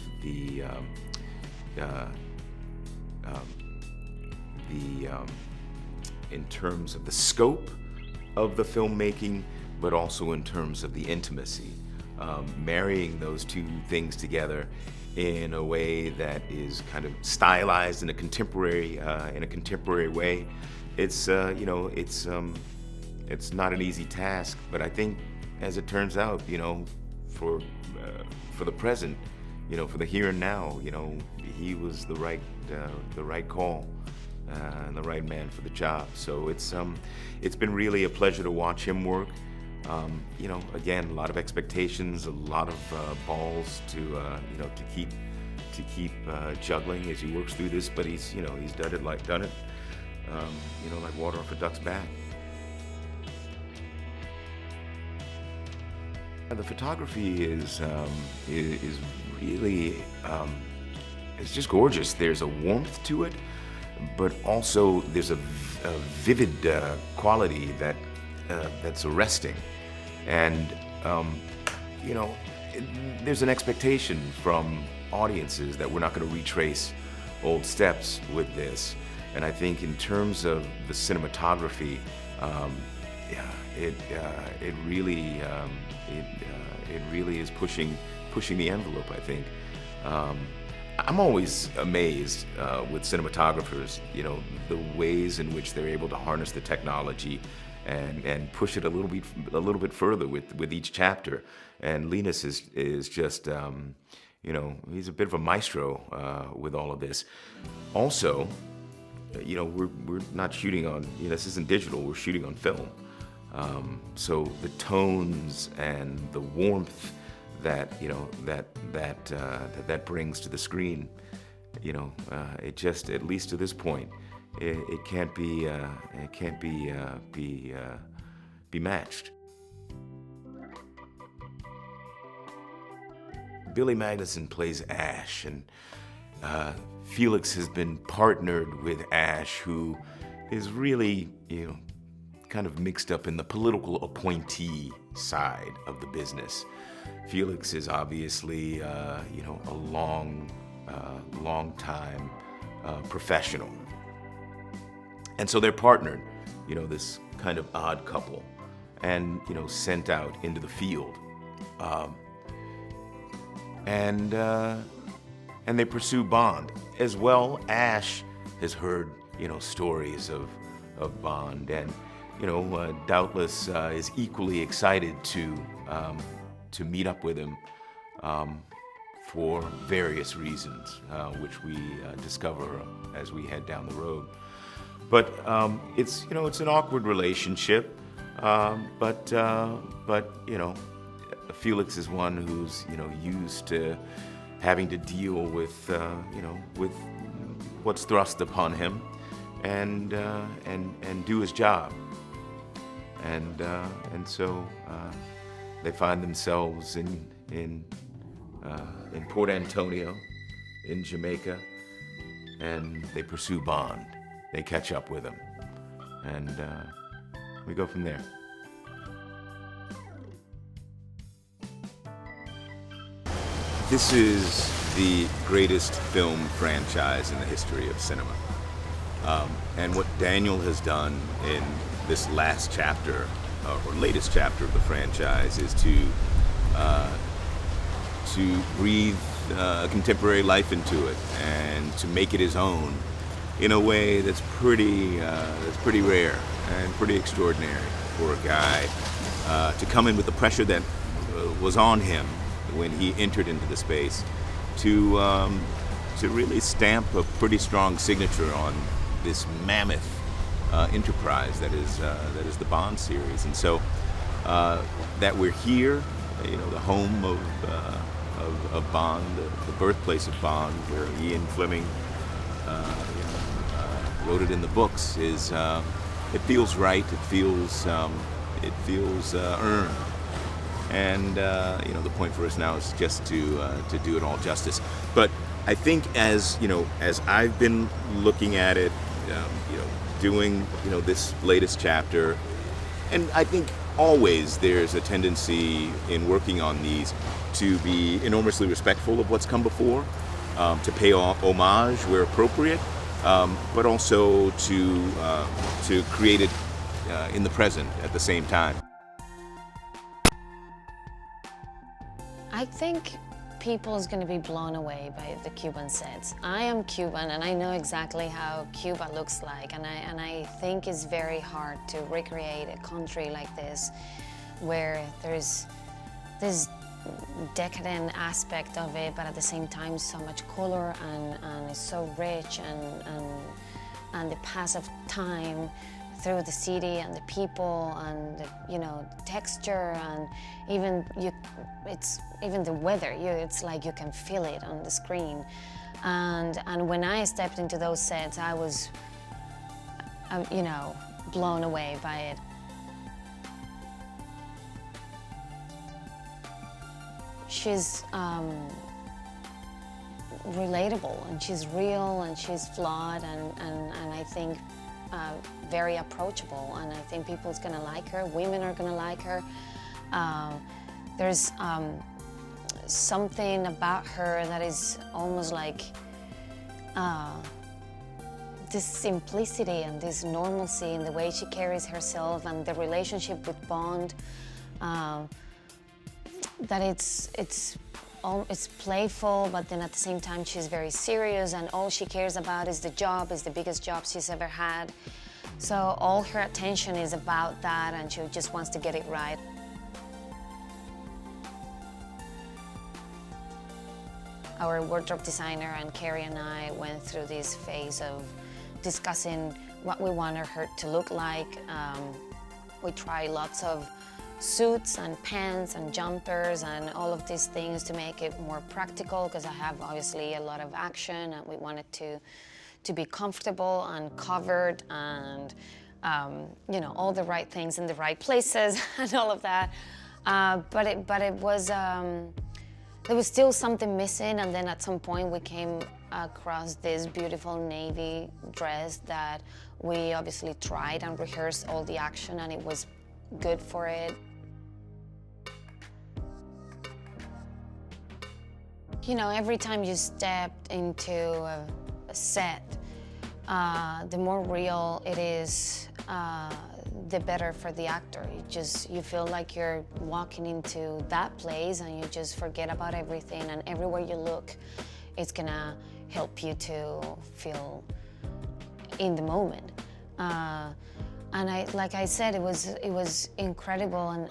in terms of the scope of the filmmaking, but also in terms of the intimacy, marrying those two things together in a way that is kind of stylized in a contemporary way. It's you know, it's not an easy task, but I think, as it turns out, you know, for the present, you know, for the here and now, you know, he was the right call and the right man for the job. So it's been really a pleasure to watch him work. You know, again, a lot of expectations, a lot of balls to you know, to keep juggling as he works through this. But he's done it. You know, like water off a duck's back. The photography is really it's just gorgeous. There's a warmth to it, but also there's a vivid quality that's arresting. And you know, there's an expectation from audiences that we're not going to retrace old steps with this. And I think in terms of the cinematography, it really is pushing the envelope, I think. I'm always amazed with cinematographers, you know, the ways in which they're able to harness the technology and push it a little bit further with each chapter. And Linus is just, you know, he's a bit of a maestro with all of this. Also, you know, we're not shooting on, you know, this isn't digital, we're shooting on film. So the tones and the warmth that, you know, that brings to the screen, you know, it just, at least to this point, it can't be matched. Billy Magnussen plays Ash, and Felix has been partnered with Ash, who is really, you know, kind of mixed up in the political appointee side of the business. Felix is obviously, you know, a long time professional. And so they're partnered, you know, this kind of odd couple, and, you know, sent out into the field. And they pursue Bond. As well, Ash has heard, you know, stories of Bond, and, you know, doubtless is equally excited to meet up with him for various reasons, which we discover as we head down the road. But it's, you know, it's an awkward relationship, but you know, Felix is one who's, you know, used to having to deal with, you know, with what's thrust upon him, and do his job. And so they find themselves in in Port Antonio, in Jamaica, and they pursue Bond. They catch up with him, and we go from there. This is the greatest film franchise in the history of cinema. And what Daniel has done in this last chapter, or latest chapter of the franchise, is to breathe contemporary life into it and to make it his own in a way that's pretty rare and pretty extraordinary for a guy to come in with the pressure that was on him when he entered into the space, to really stamp a pretty strong signature on this mammoth enterprise that is the Bond series. And so that we're here, you know, the home of Bond, the birthplace of Bond, where Ian Fleming wrote it in the books, is it feels right. It feels earned. And you know, the point for us now is just to do it all justice. But I think, as you know, as I've been looking at it, you know, doing, you know, this latest chapter, and I think always there's a tendency in working on these to be enormously respectful of what's come before, to pay homage where appropriate, but also to create it in the present at the same time. I think people is going to be blown away by the Cuban sets. I am Cuban and I know exactly how Cuba looks like, and I think it's very hard to recreate a country like this where there's this decadent aspect of it, but at the same time so much color and it's so rich and the pass of time through the city and the people and the, you know, texture, and even the weather. It's like you can feel it on the screen. And when I stepped into those sets, I was, you know, blown away by it. She's relatable, and she's real, and she's flawed, and I think very approachable, and I think people's gonna like her. Women are gonna like her. There's something about her that is almost like this simplicity and this normalcy in the way she carries herself, and the relationship with Bond. That it's playful, but then at the same time she's very serious, and all she cares about is the job, is the biggest job she's ever had. So all her attention is about that, and she just wants to get it right. Our wardrobe designer and Cary and I went through this phase of discussing what we wanted her to look like. We tried lots of suits and pants and jumpers and all of these things to make it more practical, because I have obviously a lot of action and we wanted to be comfortable and covered and you know, all the right things in the right places and all of that. But it was, there was still something missing, and then at some point we came across this beautiful navy dress that we obviously tried and rehearsed all the action, and it was good for it. You know, every time you step into a set, the more real it is, the better for the actor. You feel like you're walking into that place and you just forget about everything, and everywhere you look, it's gonna help you to feel in the moment. And like I said, it was incredible and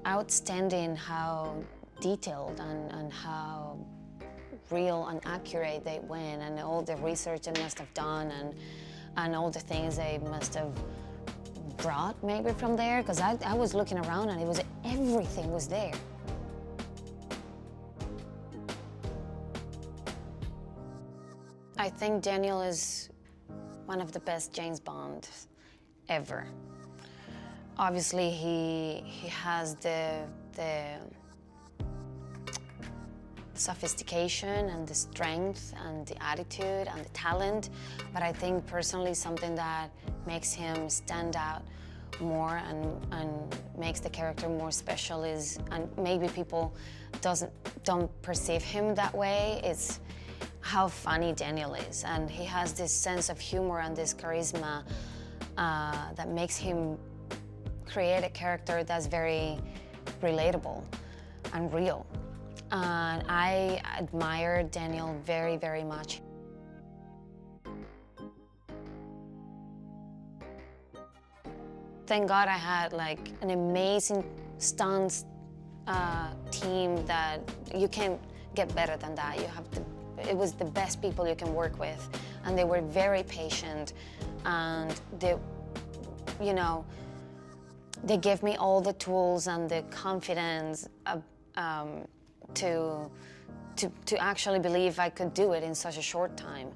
outstanding how detailed and how real and accurate they went, and all the research they must have done, and all the things they must have brought maybe from there, because I was looking around and everything was there. I think Daniel is one of the best James Bond ever. Obviously, he has the sophistication and the strength and the attitude and the talent, but I think personally something that makes him stand out more and makes the character more special is, and maybe people don't perceive him that way, is how funny Daniel is. And he has this sense of humor and this charisma that makes him create a character that's very relatable and real. And I admire Daniel very, very much. Thank God I had like an amazing stunts team that you can't get better than that. It was the best people you can work with, and they were very patient, and they gave me all the tools and the confidence to actually believe I could do it in such a short time.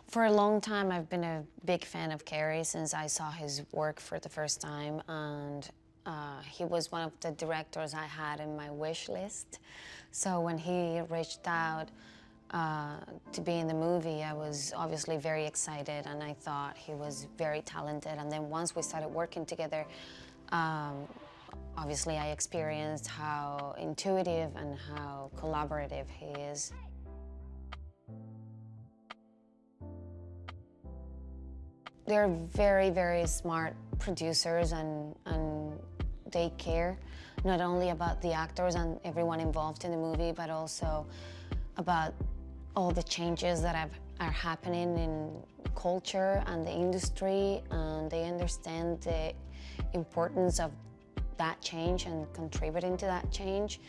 For a long time, I've been a big fan of Cary since I saw his work for the first time, and he was one of the directors I had in my wish list. So when he reached out to be in the movie, I was obviously very excited, and I thought he was very talented. And then once we started working together, obviously I experienced how intuitive and how collaborative he is. They're very, very smart producers, and they care not only about the actors and everyone involved in the movie, but also about all the changes that are happening in culture and the industry, and they understand the importance of that change and contributing to that change,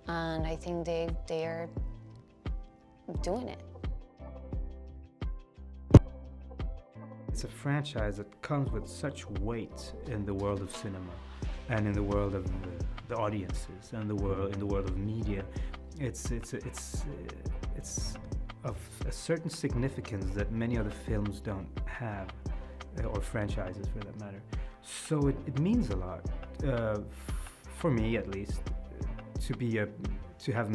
and I think they're doing it. It's a franchise that comes with such weight in the world of cinema and in the world of the audiences and in the world of media. It's of a certain significance that many other films don't have, or franchises for that matter. So it means a lot, for me at least, to have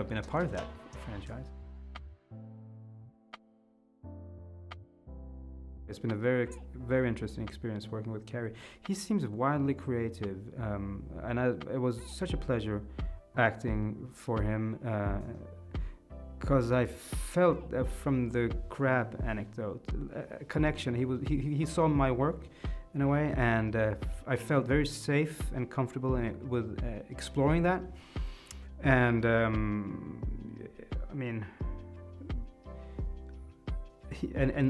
been a part of that franchise. It's been a very, very interesting experience working with Cary. He seems wildly creative, and it was such a pleasure acting for him, because I felt from the crab anecdote a connection. He saw my work in a way, and I felt very safe and comfortable with exploring that. And I mean,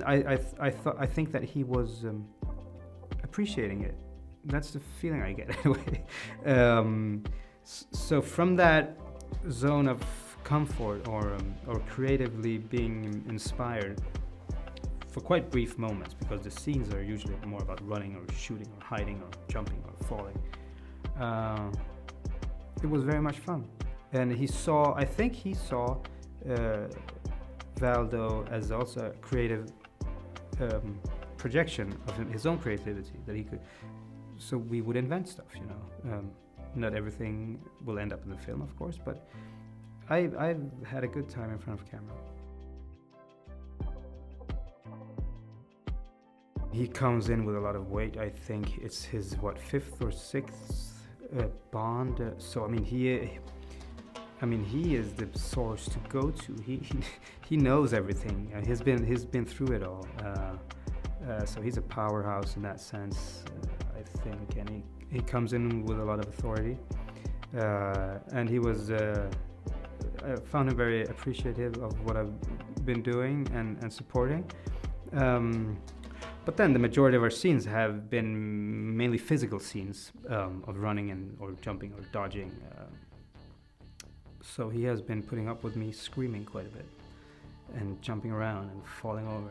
I think that he was appreciating it. That's the feeling I get anyway. So from that zone of comfort or creatively being inspired for quite brief moments, because the scenes are usually more about running or shooting or hiding or jumping or falling, it was very much fun. And I think he saw Valdo as also a creative projection of his own creativity, that he could, so we would invent stuff, not everything will end up in the film, of course, but I've had a good time in front of camera. He comes in with a lot of weight. I think it's his, fifth or sixth Bond. So I mean, he is the source to go to. He knows everything. He's been through it all. So he's a powerhouse in that sense, I think. And he comes in with a lot of authority. And he was. I found him very appreciative of what I've been doing and supporting. But then the majority of our scenes have been mainly physical scenes of running or jumping or dodging. So he has been putting up with me screaming quite a bit and jumping around and falling over.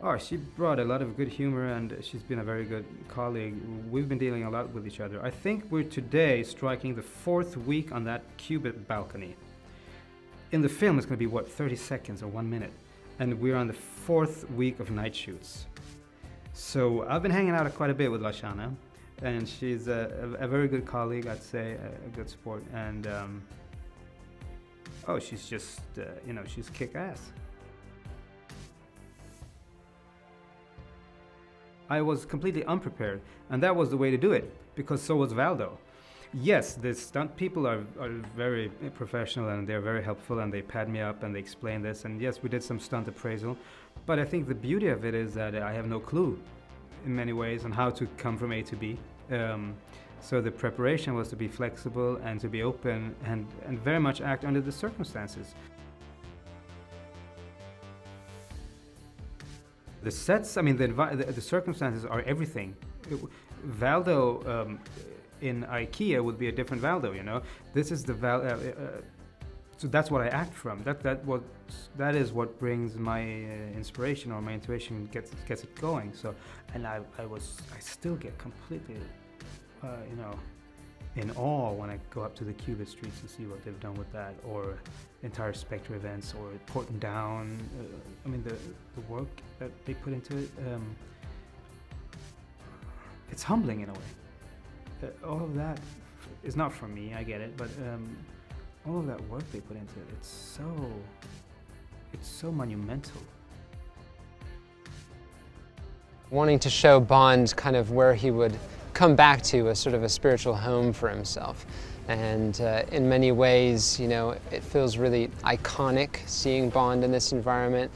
Oh, she brought a lot of good humor, and she's been a very good colleague. We've been dealing a lot with each other. I think we're today striking the 4th week on that Cuba balcony. In the film, it's going to be, 30 seconds or 1 minute. and we're on the 4th week of night shoots. So I've been hanging out quite a bit with Lashana, and she's a very good colleague, I'd say, a good sport, and oh, she's just, you know, she's kick-ass. I was completely unprepared, and that was the way to do it, because so was Valdo. Yes, the stunt people are very professional, and they're very helpful, and they pad me up and they explain this, and yes, we did some stunt appraisal, but I think the beauty of it is that I have no clue in many ways on how to come from A to B. So the preparation was to be flexible and to be open and very much act under the circumstances. The sets, I mean, the circumstances are everything. Valdo in IKEA would be a different Valdo, you know. This is the so that's what I act from. That is what brings my inspiration, or my intuition gets it going. So, and I still get completely, you know, in awe when I go up to the Cuba streets and see what they've done with that, or entire Spectre events, or Porton Down. I mean, the work that they put into it, it's humbling in a way. All of that is not for me, I get it, but all of that work they put into it, it's so monumental. Wanting to show Bond kind of where he would come back to a sort of a spiritual home for himself. And in many ways, you know, it feels really iconic seeing Bond in this environment.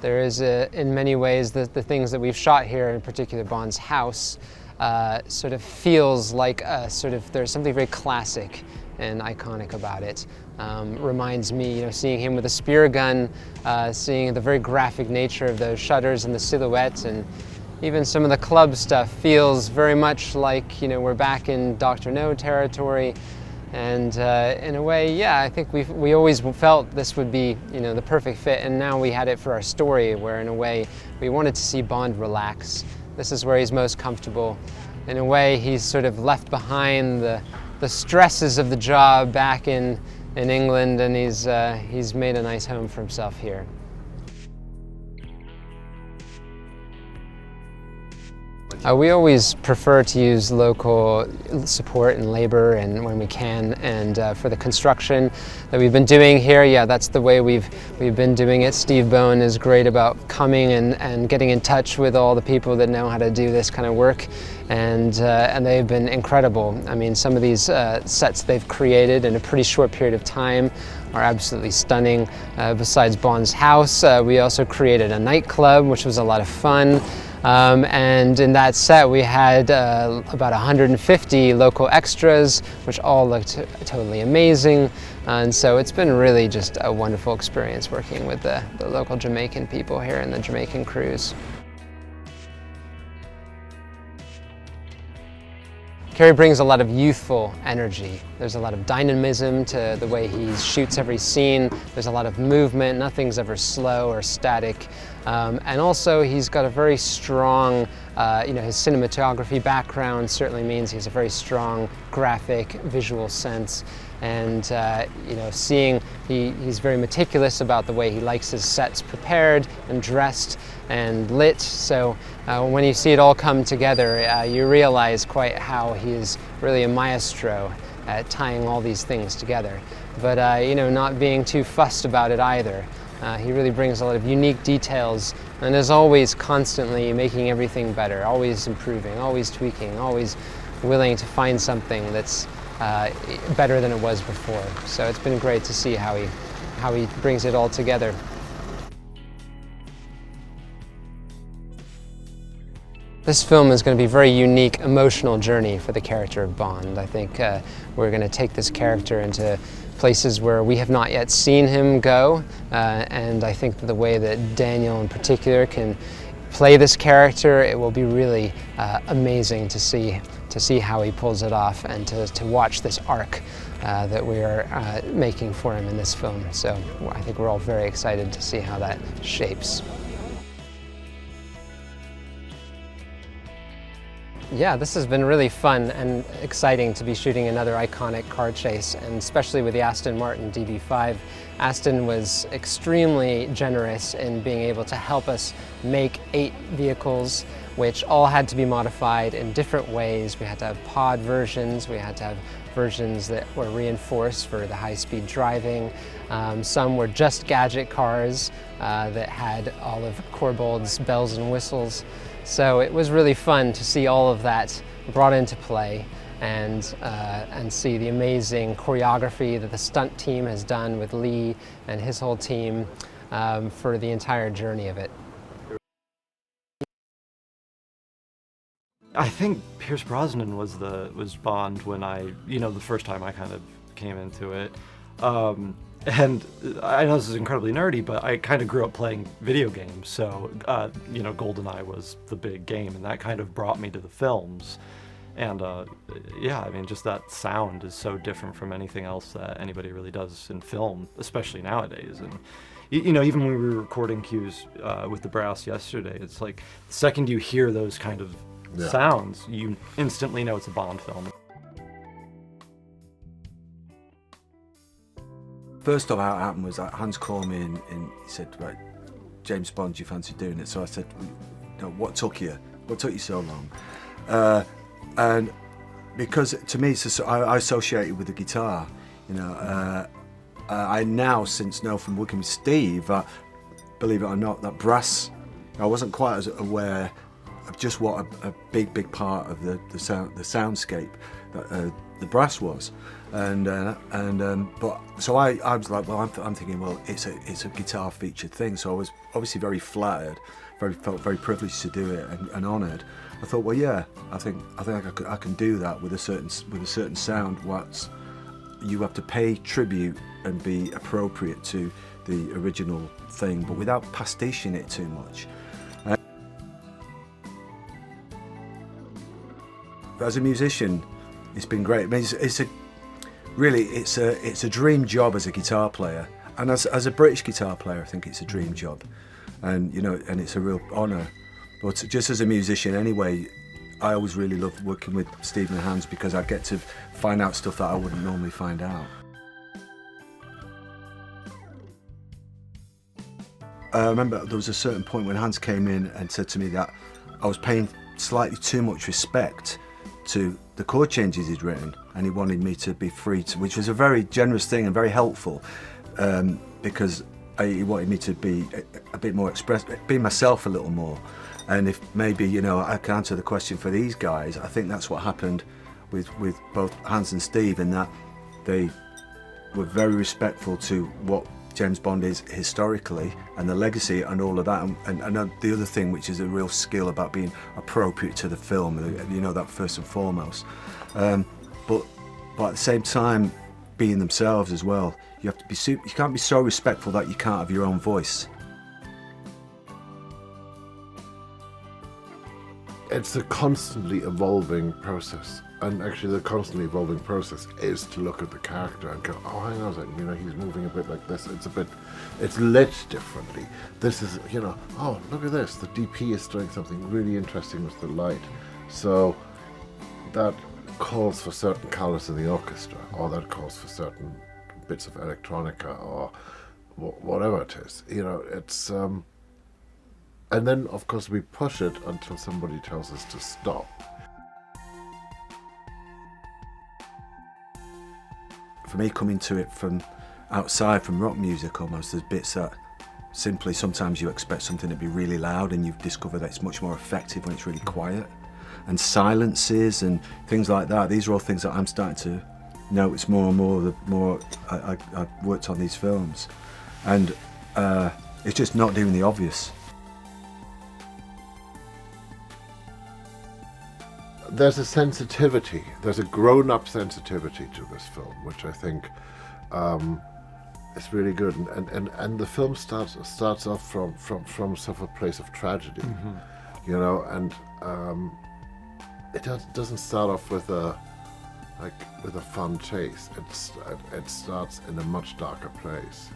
There is, in many ways, the things that we've shot here, in particular Bond's house, sort of feels like there's something very classic and iconic about it. Reminds me, you know, seeing him with a spear gun, seeing the very graphic nature of those shutters and the silhouettes, and even some of the club stuff feels very much like, you know, we're back in Dr. No territory. And in a way, yeah, I think we always felt this would be, you know, the perfect fit, and now we had it for our story, where in a way we wanted to see Bond relax. This is where he's most comfortable. In a way, he's sort of left behind the stresses of the job back in England, and he's made a nice home for himself here. We always prefer to use local support and labor, and when we can, and for the construction that we've been doing here, yeah, that's the way we've been doing it. Steve Bone is great about coming and getting in touch with all the people that know how to do this kind of work, and they've been incredible. I mean, some of these sets they've created in a pretty short period of time are absolutely stunning. Besides Bond's house, we also created a nightclub, which was a lot of fun. And in that set we had about 150 local extras, which all looked totally amazing. And so it's been really just a wonderful experience working with the local Jamaican people here and the Jamaican crews. Cary brings a lot of youthful energy. There's a lot of dynamism to the way he shoots every scene. There's a lot of movement. Nothing's ever slow or static. And also he's got a very strong, you know, his cinematography background certainly means he has a very strong graphic visual sense. And you know, he's very meticulous about the way he likes his sets prepared and dressed and lit. So when you see it all come together, you realize quite how he is really a maestro at tying all these things together. But you know, not being too fussed about it either. He really brings a lot of unique details, and is always constantly making everything better, always improving, always tweaking, always willing to find something that's better than it was before. So it's been great to see how he brings it all together. This film is going to be a very unique, emotional journey for the character of Bond. I think we're going to take this character into places where we have not yet seen him go, and I think the way that Daniel in particular can play this character, it will be really amazing to see how he pulls it off, and to watch this arc that we are making for him in this film. So I think we're all very excited to see how that shapes. Yeah, this has been really fun and exciting to be shooting another iconic car chase, and especially with the Aston Martin DB5. Aston was extremely generous in being able to help us make 8 vehicles, which all had to be modified in different ways. We had to have pod versions, we had to have versions that were reinforced for the high-speed driving. Some were just gadget cars that had all of Corbold's bells and whistles. So it was really fun to see all of that brought into play and see the amazing choreography that the stunt team has done with Lee and his whole team for the entire journey of it. I think Pierce Brosnan was Bond when the first time I kind of came into it. And I know this is incredibly nerdy, but I kind of grew up playing video games, so GoldenEye was the big game, and that kind of brought me to the films. And yeah, I mean, just that sound is so different from anything else that anybody really does in film, especially nowadays. And even when we were recording cues with the brass yesterday, it's like the second you hear those kind of sounds, you instantly know it's a Bond film. First off, how it happened was that Hans called me and he said, right, James Bond, do you fancy doing it? So I said, no, what took you so long? And because to me, I associate it with the guitar, I now since know from working with Steve, believe it or not, that brass, I wasn't quite as aware of just what a big part of the soundscape that the brass was. But so I was like, well, I'm thinking, well, it's a guitar featured thing. So I was obviously very flattered, felt very privileged to do it and honoured. I thought, well, yeah, I think I can do that with a certain sound. What you have to pay tribute and be appropriate to the original thing, but without pastiching it too much. As a musician, it's been great. I mean, it's a dream job as a guitar player, and as a British guitar player, I think it's a dream job, and and it's a real honour. But just as a musician, anyway, I always really love working with Steve and Hans because I get to find out stuff that I wouldn't normally find out. I remember there was a certain point when Hans came in and said to me that I was paying slightly too much respect to the chord changes he'd written, and he wanted me to be free to, which was a very generous thing and very helpful, because he wanted me to be a bit more be myself a little more. And if maybe I can answer the question for these guys, I think that's what happened with both Hans and Steve, in that they were very respectful to what James Bond is historically and the legacy and all of that, and the other thing, which is a real skill about being appropriate to the film, that first and foremost, but at the same time being themselves as well. You have to be you can't be so respectful that you can't have your own voice. It's a constantly evolving process, and actually the constantly evolving process is to look at the character and go, oh, hang on a second, he's moving a bit like this, it's lit differently. This is, oh, look at this, the DP is doing something really interesting with the light. So that calls for certain colours in the orchestra, or that calls for certain bits of electronica, or whatever it is. It's... And then, of course, we push it until somebody tells us to stop. For me, coming to it from outside, from rock music almost, there's bits that simply sometimes you expect something to be really loud, and you've discovered that it's much more effective when it's really quiet. And silences and things like that, these are all things that I'm starting to notice more and more the more I've worked on these films. And it's just not doing the obvious. There's a sensitivity, there's a grown-up sensitivity to this film, which I think is really good. And the film starts off from sort of a place of tragedy, and it doesn't start off with a fun chase. It starts in a much darker place,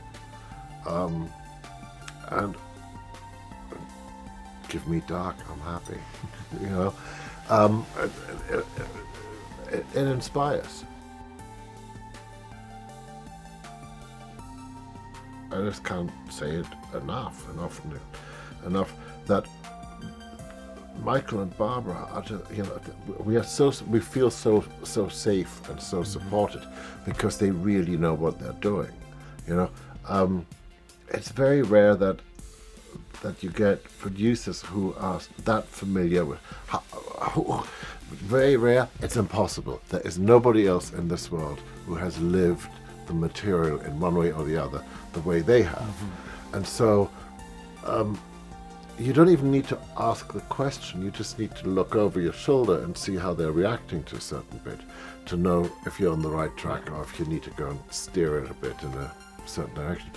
and give me dark, I'm happy, It inspires. I just can't say it enough that Michael and Barbara are just, we feel so safe and so supported because they really know what they're doing. It's very rare that you get producers who are that familiar with. Very rare. It's impossible. There is nobody else in this world who has lived the material in one way or the other the way they have. Mm-hmm. And so you don't even need to ask the question. You just need to look over your shoulder and see how they're reacting to a certain bit to know if you're on the right track or if you need to go and steer it a bit in a certain direction.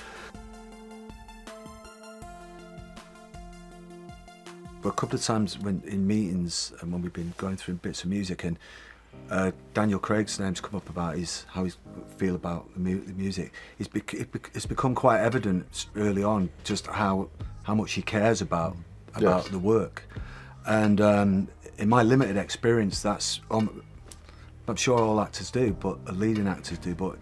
But a couple of times in meetings and when we've been going through bits of music and Daniel Craig's name's come up about how he feel about the music. It's become quite evident early on just how much he cares about the work. And in my limited experience, that's I'm sure all actors do, but leading actors do. But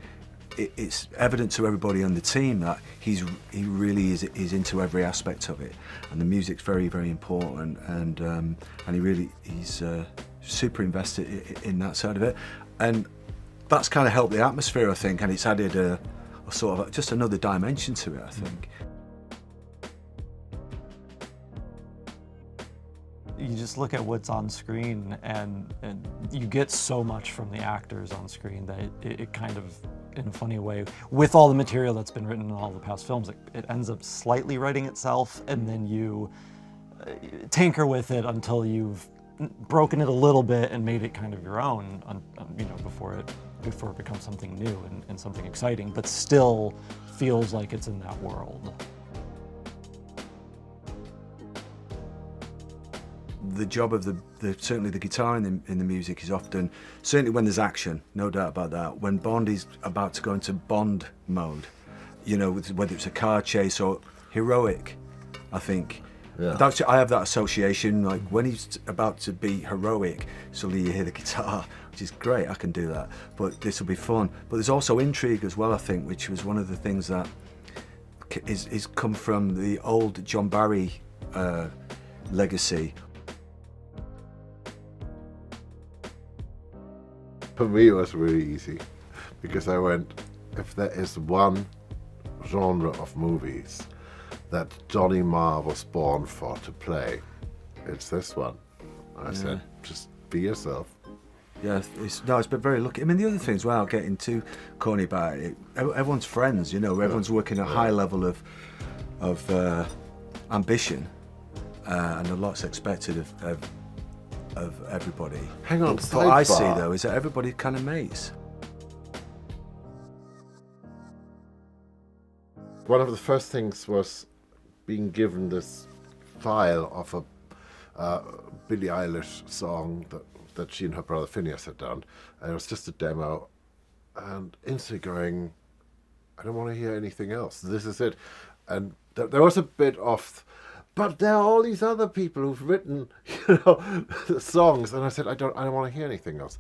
it's evident to everybody on the team that he really is into every aspect of it, and the music's very, very important, and he's super invested in that side of it, and that's kind of helped the atmosphere, I think, and it's added a sort of just another dimension to it, I think. You just look at what's on screen and you get so much from the actors on screen that it kind of, in a funny way, with all the material that's been written in all the past films, it ends up slightly writing itself, and then you tinker with it until you've broken it a little bit and made it kind of your own, before it becomes something new and something exciting, but still feels like it's in that world. The job of certainly the guitar in the music is often, certainly when there's action, no doubt about that, when Bond is about to go into Bond mode, whether it's a car chase or heroic, I think. Yeah. I have that association, like when he's about to be heroic, suddenly you hear the guitar, which is great, I can do that, but this will be fun. But there's also intrigue as well, I think, which was one of the things that is come from the old John Barry legacy. For me, it was really easy, because I went, if there is one genre of movies that Johnny Marr was born for to play, it's this one. I said, just be yourself. Yeah, it's been very lucky. I mean, the other thing as well, getting too corny about it, everyone's friends, everyone's working at a high level of ambition, and a lot's expected of everybody. Hang on, what I see though is that everybody kind of mates. One of the first things was being given this file of a Billie Eilish song that she and her brother Phineas had done, and it was just a demo, and instantly going, I don't want to hear anything else. This is it. And there was a bit of, but there are all these other people who've written, songs, and I said, I don't want to hear anything else.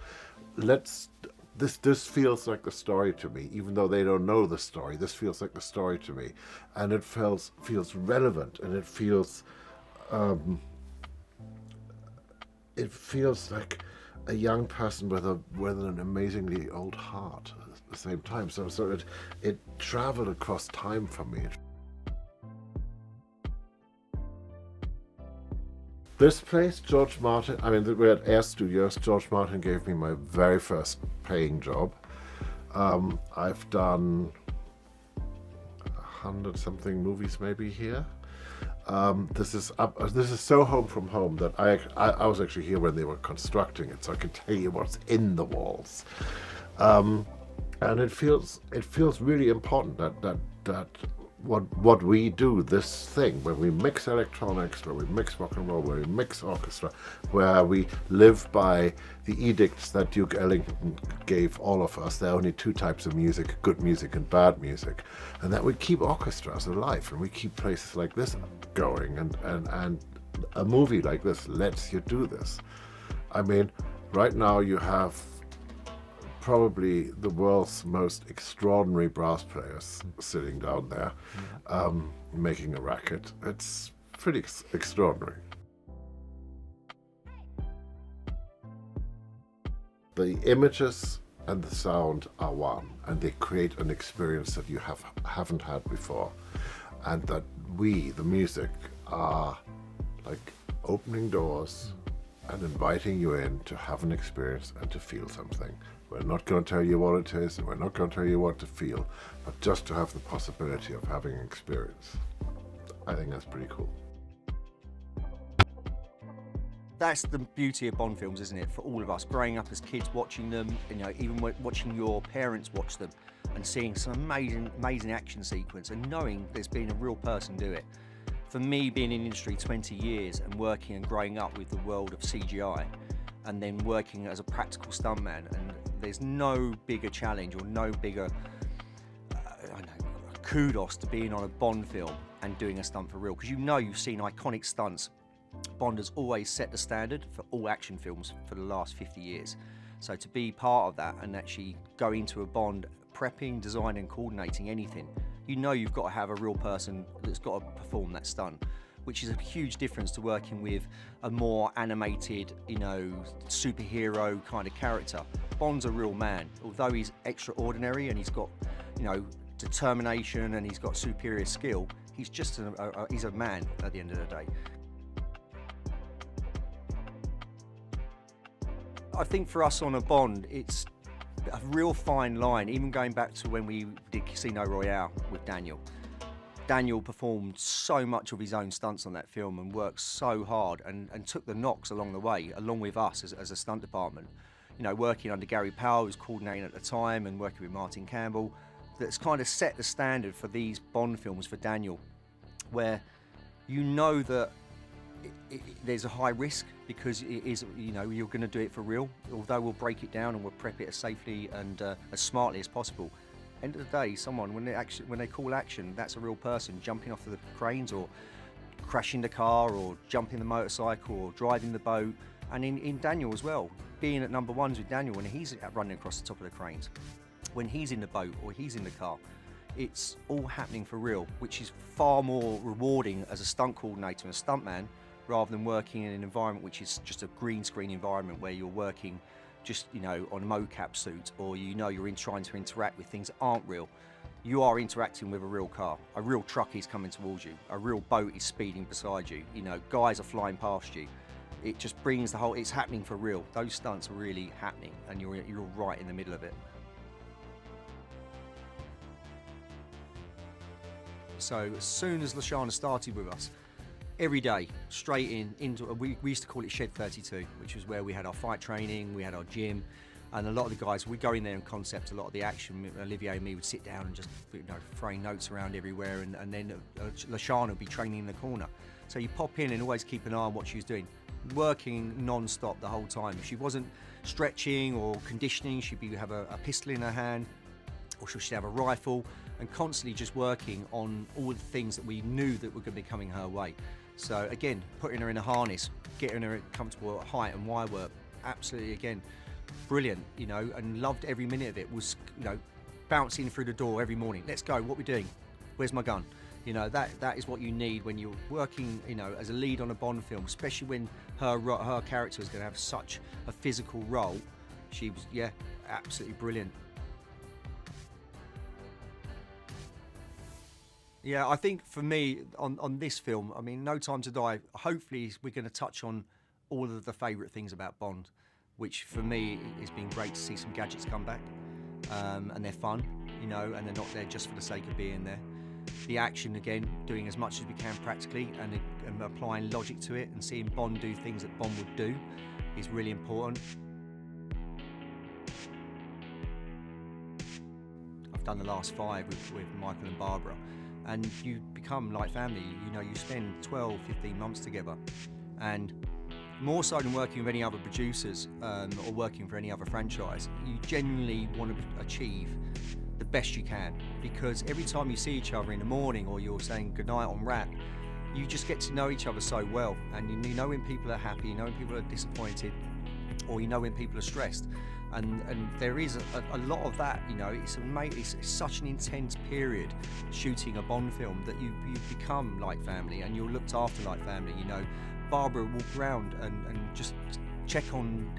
This feels like the story to me, even though they don't know the story. This feels like the story to me, and it feels relevant, and it feels like a young person with an amazingly old heart at the same time. So it traveled across time for me. This place, George Martin, we're at Air Studios. George Martin gave me my very first paying job. I've done 100-something movies maybe here. This is so home from home that I was actually here when they were constructing it, so I can tell you what's in the walls. And it feels really important that what we do, this thing, when we mix electronics, where we mix rock and roll, where we mix orchestra, where we live by the edicts that Duke Ellington gave all of us. There are only two types of music, good music and bad music, and that we keep orchestras alive and we keep places like this going, and a movie like this lets you do this. I mean, right now you have probably the world's most extraordinary brass players sitting down there, making a racket. It's pretty extraordinary. The images and the sound are one, and they create an experience that you haven't had before, and that we, the music, are like opening doors and inviting you in to have an experience and to feel something. We're not going to tell you what it is, and we're not going to tell you what to feel, but just to have the possibility of having an experience. I think that's pretty cool. That's the beauty of Bond films, isn't it? For all of us, growing up as kids, watching them, you know, even watching your parents watch them, and seeing some amazing action sequence, and knowing there's been a real person do it. For me, being in the industry 20 years and working and growing up with the world of CGI, and then working as a practical stuntman, and there's no bigger challenge or no bigger kudos to being on a Bond film and doing a stunt for real, because you know you've seen iconic stunts. Bond has always set the standard for all action films for the last 50 years. So to be part of that and actually go into a Bond, prepping, designing, coordinating anything, you know you've got to have a real person that's got to perform that stunt, which is a huge difference to working with a more animated, you know, superhero kind of character. Bond's a real man, although he's extraordinary and he's got, you know, determination and he's got superior skill. He's just he's a man at the end of the day. I think for us on a Bond, it's a real fine line, even going back to when we did Casino Royale with Daniel. Daniel performed so much of his own stunts on that film and worked so hard and took the knocks along the way, along with us as a stunt department. You know, working under Gary Powell, who was coordinating at the time, and working with Martin Campbell, that's kind of set the standard for these Bond films for Daniel, where you know that there's a high risk because it is, you know, you're going to do it for real. Although we'll break it down and we'll prep it as safely and as smartly as possible. End of the day, someone when they call action, that's a real person jumping off of the cranes or crashing the car or jumping the motorcycle or driving the boat. And in Daniel as well, being at number ones with Daniel when he's running across the top of the cranes, when he's in the boat or he's in the car, it's all happening for real, which is far more rewarding as a stunt coordinator and a stuntman, rather than working in an environment which is just a green screen environment where you're working just, you know, on a mocap suit, or you know you're trying to interact with things that aren't real. You are interacting with a real car. A real truck is coming towards you. A real boat is speeding beside you. You know, guys are flying past you. It just brings the whole, it's happening for real. Those stunts are really happening and you're right in the middle of it. So as soon as Lashana started with us, every day, straight into we used to call it Shed 32, which was where we had our fight training, we had our gym, and a lot of the guys, we'd go in there and concept a lot of the action. Olivier and me would sit down and just, you know, throwing notes around everywhere, and then Lashana would be training in the corner. So you pop in and always keep an eye on what she was doing, working non-stop the whole time. If she wasn't stretching or conditioning, she'd have a pistol in her hand, or she'd have a rifle, and constantly just working on all the things that we knew that were going to be coming her way. So again, putting her in a harness, getting her comfortable at height and wire work, absolutely, again, brilliant, you know, and loved every minute of it. Was, you know, bouncing through the door every morning. Let's go, what are we doing? Where's my gun? You know, that is what you need when you're working, you know, as a lead on a Bond film, especially when her character is going to have such a physical role. She was, yeah, absolutely brilliant. Yeah, I think for me, on this film, I mean, No Time to Die, hopefully we're going to touch on all of the favourite things about Bond, which for me, it's been great to see some gadgets come back, and they're fun, you know, and they're not there just for the sake of being there. The action, again, doing as much as we can practically and applying logic to it and seeing Bond do things that Bond would do is really important. I've done the last 5 with Michael and Barbara. And you become like family, you know, you spend 12, 15 months together. And more so than working with any other producers or working for any other franchise, you genuinely want to achieve the best you can, because every time you see each other in the morning or you're saying goodnight on wrap, you just get to know each other so well, and you know when people are happy, you know when people are disappointed, or you know when people are stressed. And there is a lot of that, you know. It's such an intense period shooting a Bond film that you become like family, and you're looked after like family. You know, Barbara will walk around and just check on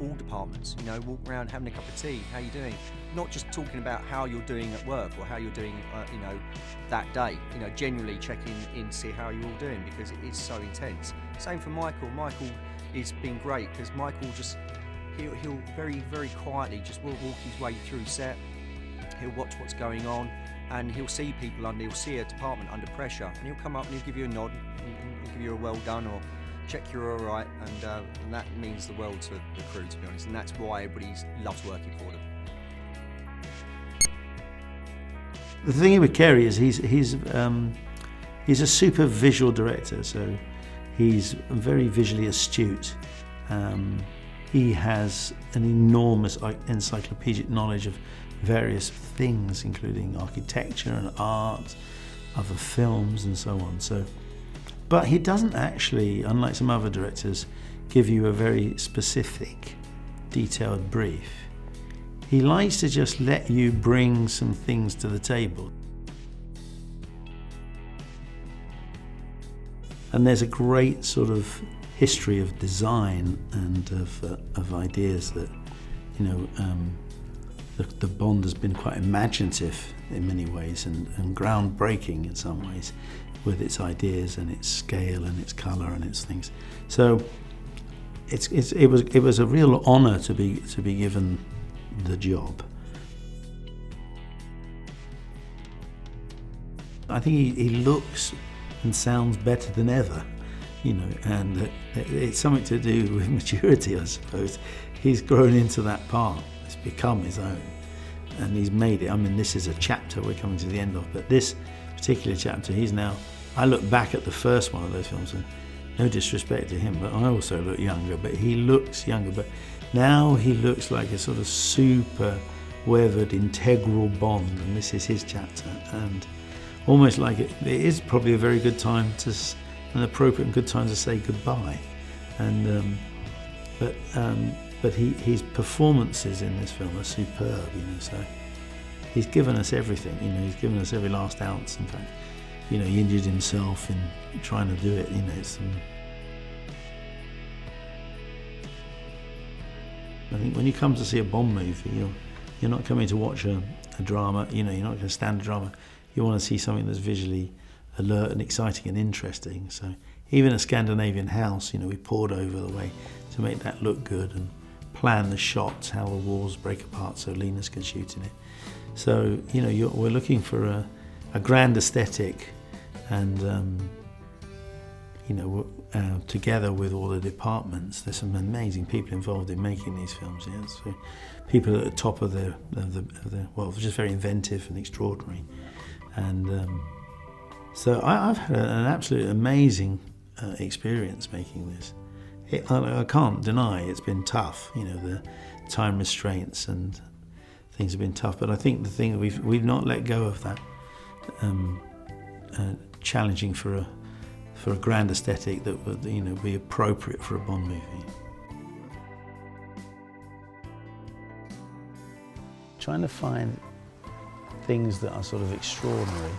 all departments. You know, walk around having a cup of tea. How you doing? Not just talking about how you're doing at work or how you're doing, you know, that day. You know, generally checking in, see how you're all doing, because it is so intense. Same for Michael. Michael has been great because Michael just. He'll very, very quietly just walk his way through set. He'll watch what's going on, and he'll see people he'll see a department under pressure, and he'll come up and he'll give you a nod, and he'll give you a well done or check you're all right, and that means the world to the crew, to be honest, and that's why everybody loves working for them. The thing with Cary is he's a super visual director, so he's very visually astute. He has an enormous encyclopedic knowledge of various things, including architecture and art, other films and so on. But he doesn't actually, unlike some other directors, give you a very specific, detailed brief. He likes to just let you bring some things to the table. And there's a great sort of history of design and of ideas that, you know, the Bond has been quite imaginative in many ways and groundbreaking in some ways with its ideas and its scale and its colour and its things. So it was a real honour to be given the job. I think he looks and sounds better than ever. You know, and it's something to do with maturity, I suppose. He's grown into that part. It's become his own, and he's made it. I mean, this is a chapter we're coming to the end of, but this particular chapter, I look back at the first one of those films, and no disrespect to him, but I also look younger, but he looks younger. But now he looks like a sort of super weathered, integral Bond, and this is his chapter, and almost like it is probably a very good time an appropriate and good time to say goodbye, and but his performances in this film are superb, you know. So he's given us everything, you know. He's given us every last ounce. In fact, you know, he injured himself in trying to do it. You know, I think when you come to see a Bond movie, you're not coming to watch a drama. You know, you're not going to stand a drama. You want to see something that's visually alert and exciting and interesting. So even a Scandinavian house, you know, we poured over the way to make that look good and plan the shots, how the walls break apart so Linus can shoot in it. So, you know, we're looking for a grand aesthetic, and you know, together with all the departments, there's some amazing people involved in making these films. Yeah, so people at the top of the well, just very inventive and extraordinary, and so I've had an absolutely amazing experience making this. I can't deny it's been tough. You know, the time restraints and things have been tough. But I think the thing we've not let go of that challenging for a grand aesthetic that would, you know, be appropriate for a Bond movie. Trying to find things that are sort of extraordinary.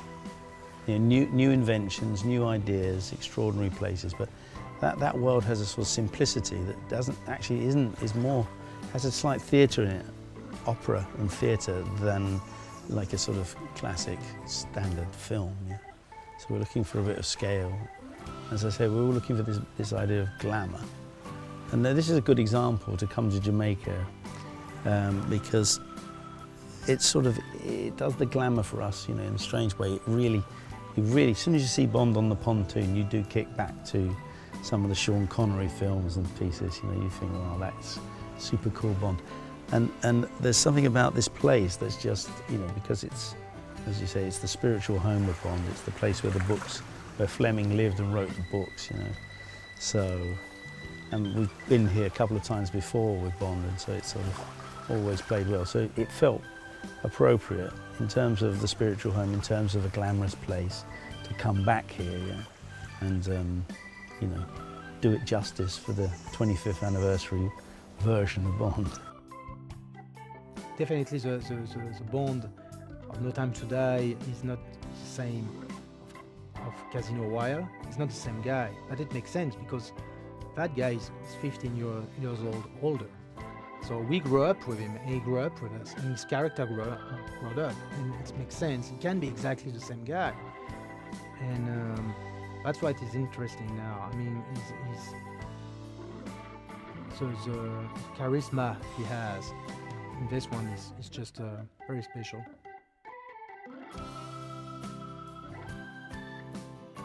You know, new inventions, new ideas, extraordinary places, but that world has a sort of simplicity that has a slight theatre in it, opera and theatre, than like a sort of classic standard film. Yeah? So we're looking for a bit of scale. As I say, we're all looking for this idea of glamour. And this is a good example to come to Jamaica because it does the glamour for us, you know, in a strange way. It really, as soon as you see Bond on the pontoon, you do kick back to some of the Sean Connery films and pieces. You know, you think, well, that's super cool Bond. And there's something about this place that's just, you know, because it's, as you say, it's the spiritual home of Bond. It's the place where where Fleming lived and wrote the books, you know. So, and we've been here a couple of times before with Bond, and so it's sort of always played well. So it felt appropriate in terms of the spiritual home, in terms of a glamorous place, to come back here, yeah, and you know, do it justice for the 25th anniversary version of Bond. Definitely the Bond of No Time to Die is not the same of Casino Royale. It's not the same guy, but it makes sense because that guy is 15 years older. So we grew up with him, and he grew up with us, and his character grew up, and it makes sense. He can be exactly the same guy, and that's what is interesting now. I mean, so the charisma he has in this one is just very special.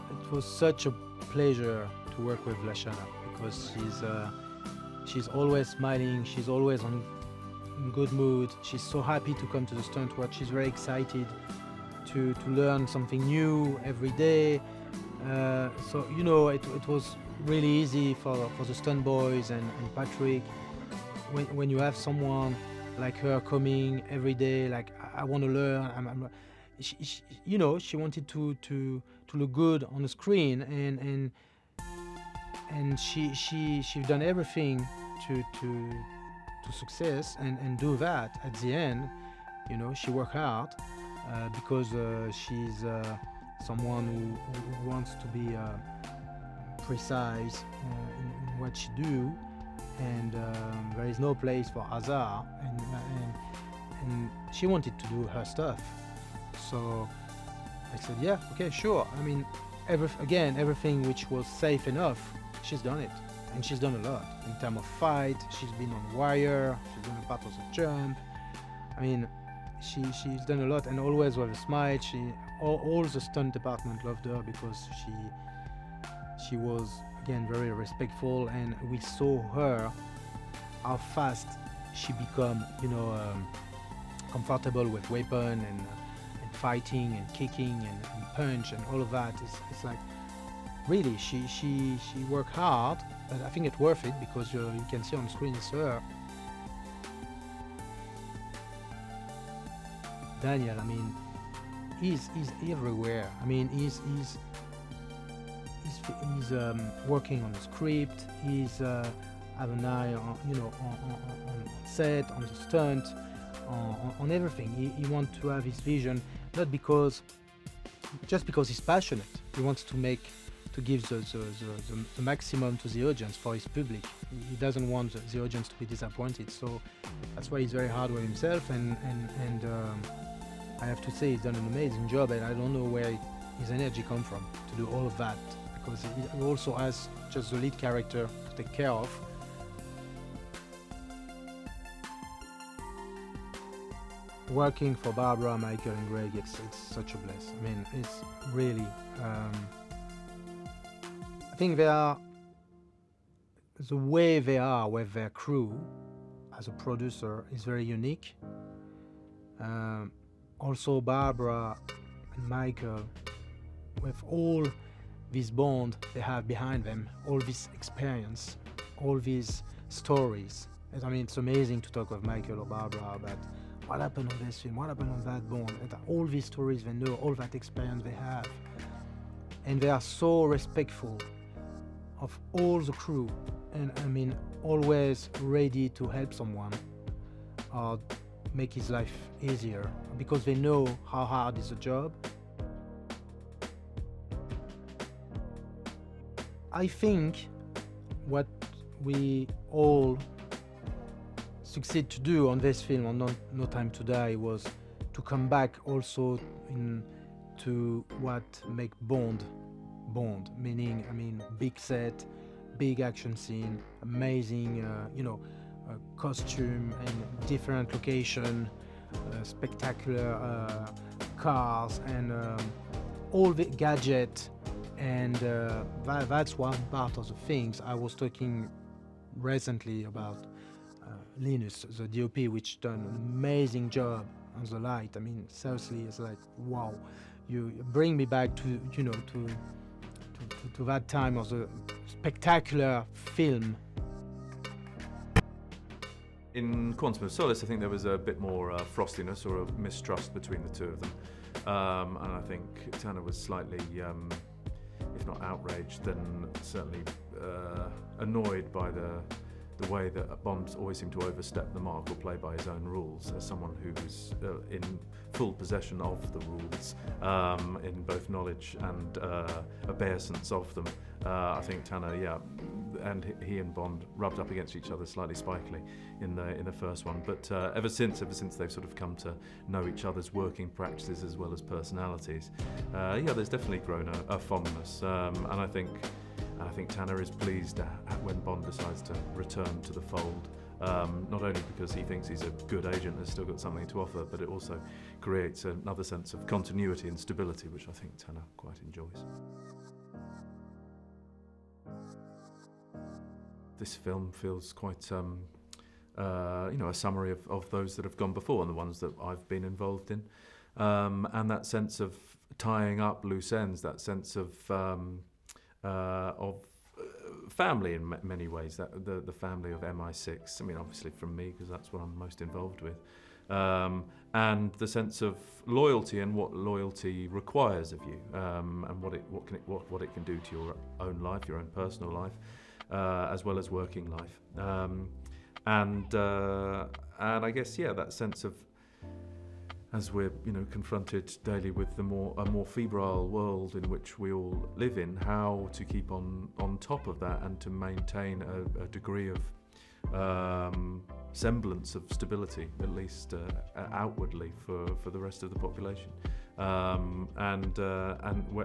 It was such a pleasure to work with Lashana because she's always smiling, she's always in good mood, she's so happy to come to the stunt work, she's very excited to learn something new every day. So, you know, it was really easy for the stunt boys and Patrick when you have someone like her coming every day, like, I want to learn. You know, she wanted to look good on the screen, and she's done everything to success and do that at the end. You know, she worked hard because she's someone who wants to be precise in what she do, and there is no place for hazard, and she wanted to do her stuff. So I said, yeah, okay, sure. I mean, everything which was safe enough, she's done it. And she's done a lot. In terms of fight, she's been on wire, she's been a part of the jump. I mean, she's done a lot, and always with a smile. All the stunt department loved her because she was, again, very respectful, and we saw her, how fast she become, you know, comfortable with weapon and fighting and kicking and punch and all of that. It's like, really, she worked hard, but I think it's worth it because you can see on screen it's her. Daniel, I mean, he's everywhere. I mean, he's working on the script. He's have an eye on, you know, on set, on the stunt, on everything. He wants to have his vision, not just because he's passionate. He wants to give the maximum to the audience for his public. He doesn't want the audience to be disappointed. So that's why he's very hard with himself, and I have to say he's done an amazing job, and I don't know where his energy comes from to do all of that, because he also has just the lead character to take care of. Working for Barbara, Michael and Gregg, it's such a bliss. I mean, it's really, I think the way they are with their crew as a producer is very unique. Also Barbara and Michael, with all this bond they have behind them, all this experience, all these stories. I mean, it's amazing to talk with Michael or Barbara about what happened on this film, what happened on that bond, and all these stories they know, all that experience they have. And they are so respectful of all the crew, and I mean, always ready to help someone or make his life easier, because they know how hard is the job. I think what we all succeed to do on this film, on No Time to Die, was to come back also to what make Bond, meaning, I mean, big set, big action scene, amazing, costume and different location, spectacular cars, and all the gadget, and that's one part of the things. I was talking recently about Linus, the DOP, which done an amazing job on the light. I mean, seriously, it's like, wow, you bring me back to that time of the spectacular film. In Quantum of Solace, I think there was a bit more frostiness or a mistrust between the two of them, and I think Tanner was slightly, if not outraged, then certainly annoyed by the the way that Bond always seemed to overstep the mark or play by his own rules, as someone who was in full possession of the rules, in both knowledge and obeisance of them. I think Tanner, and he and Bond rubbed up against each other slightly spikily in the first one. But ever since they've sort of come to know each other's working practices as well as personalities, there's definitely grown a fondness, and I think Tanner is pleased when Bond decides to return to the fold. Not only because he thinks he's a good agent and has still got something to offer, but it also creates another sense of continuity and stability, which I think Tanner quite enjoys. This film feels quite, a summary of those that have gone before and the ones that I've been involved in, and that sense of tying up loose ends, that sense of family in many ways, that the family of MI6. I mean, obviously from me, because that's what I'm most involved with, and the sense of loyalty and what loyalty requires of you, and what it can do to your own life, your own personal life, as well as working life, and I guess that sense of, as we're confronted daily with a more febrile world in which we all live in, how to keep on top of that and to maintain a degree of semblance of stability, at least outwardly, for the rest of the population, and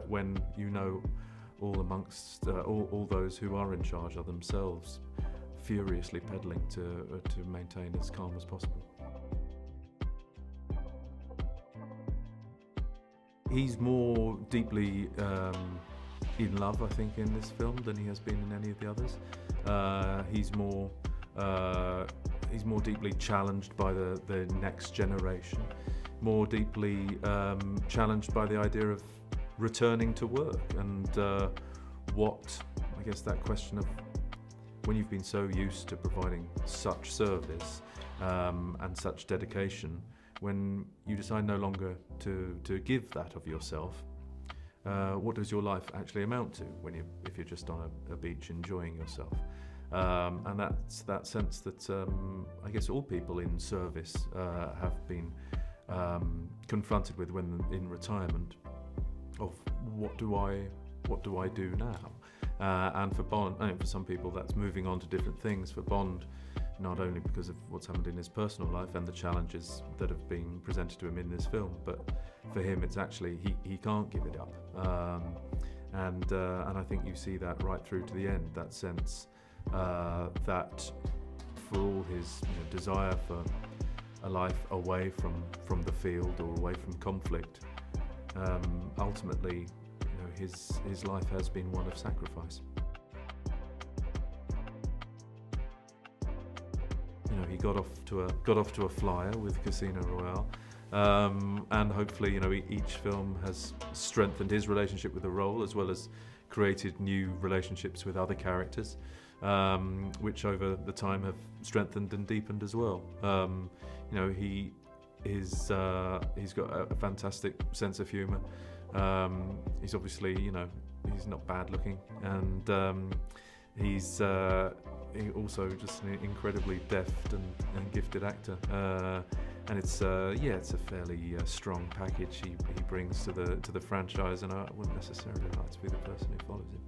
when all amongst all those who are in charge are themselves furiously peddling to maintain as calm as possible. He's more deeply in love, I think, in this film than he has been in any of the others. He's more deeply challenged by the next generation, more deeply challenged by the idea of returning to work, and that question of, when you've been so used to providing such service and such dedication, when you decide no longer to give that of yourself, what does your life actually amount to if you're just on a beach enjoying yourself? And that's that sense that I guess all people in service have been confronted with when in retirement, of what do I do now? And for Bond, for some people that's moving on to different things. For Bond, not only because of what's happened in his personal life and the challenges that have been presented to him in this film, but for him it's actually he can't give it up, and I think you see that right through to the end, that sense that for all his desire for a life away from the field or away from conflict, ultimately his life has been one of sacrifice. He got off to a flyer with Casino Royale, and hopefully each film has strengthened his relationship with the role, as well as created new relationships with other characters, which over the time have strengthened and deepened as well. He's got a fantastic sense of humour. He's obviously he's not bad looking, and he's also just an incredibly deft and gifted actor, and it's a fairly strong package he brings to the franchise, and I wouldn't necessarily like to be the person who follows him.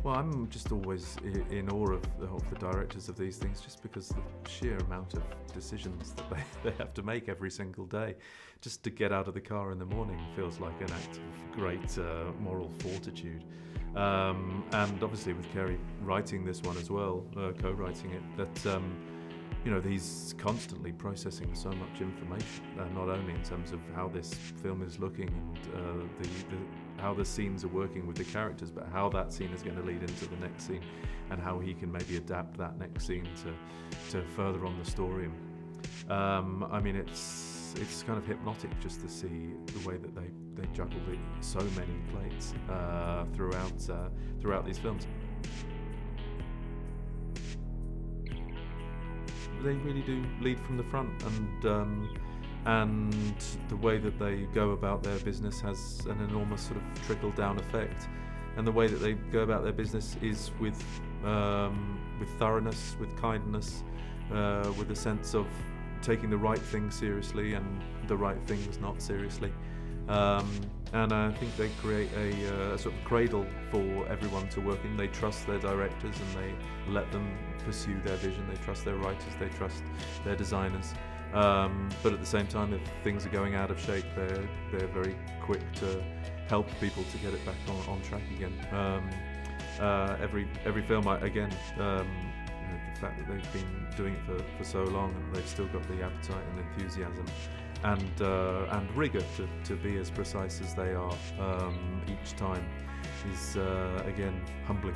Well, I'm just always in awe of the directors of these things, just because the sheer amount of decisions that they have to make every single day. Just to get out of the car in the morning feels like an act of great moral fortitude. And obviously with Cary writing this one as well, co-writing it, that he's constantly processing so much information, not only in terms of how this film is looking and how the scenes are working with the characters, but how that scene is going to lead into the next scene, and how he can maybe adapt that next scene to further on the story. It's kind of hypnotic just to see the way that they juggle so many plates throughout these films. They really do lead from the front, and the way that they go about their business has an enormous sort of trickle-down effect. and the way that they go about their business is with thoroughness, with kindness, with a sense of taking the right things seriously and the right things not seriously. And I think they create a sort of cradle for everyone to work in. They trust their directors and they let them pursue their vision. They trust their writers, they trust their designers. But at the same time, if things are going out of shape, they're very quick to help people to get it back on track again. Every film, again, the fact that they've been doing it for so long and they've still got the appetite and enthusiasm and rigour to be as precise as they are each time is again humbling.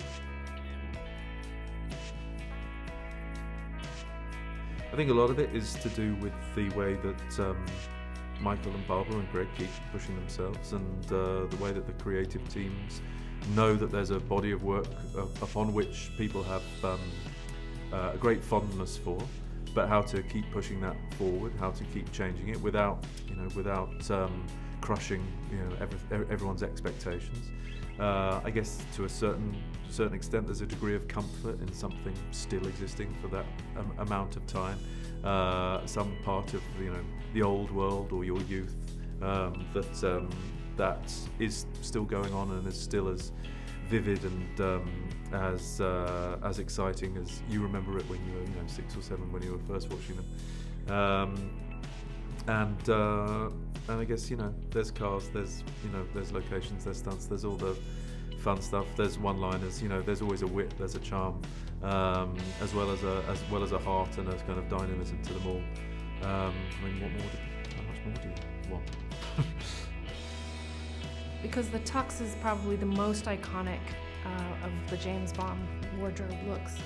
I think a lot of it is to do with the way that Michael and Barbara and Gregg keep pushing themselves, and the way that the creative teams know that there's a body of work upon which people have a great fondness for, but how to keep pushing that forward, how to keep changing it without crushing everyone's expectations. I guess to a certain extent there's a degree of comfort in something still existing for that amount of time, some part of the old world or your youth that is still going on and is still as vivid and as exciting as you remember it when you were 6 or 7 when you were first watching them. And I guess there's cars, there's locations, there's stunts, there's all the fun stuff, there's one-liners, there's always a wit, there's a charm, as well as a heart and a kind of dynamism to them all. I mean, how much more do you want? Because the tux is probably the most iconic of the James Bond wardrobe looks.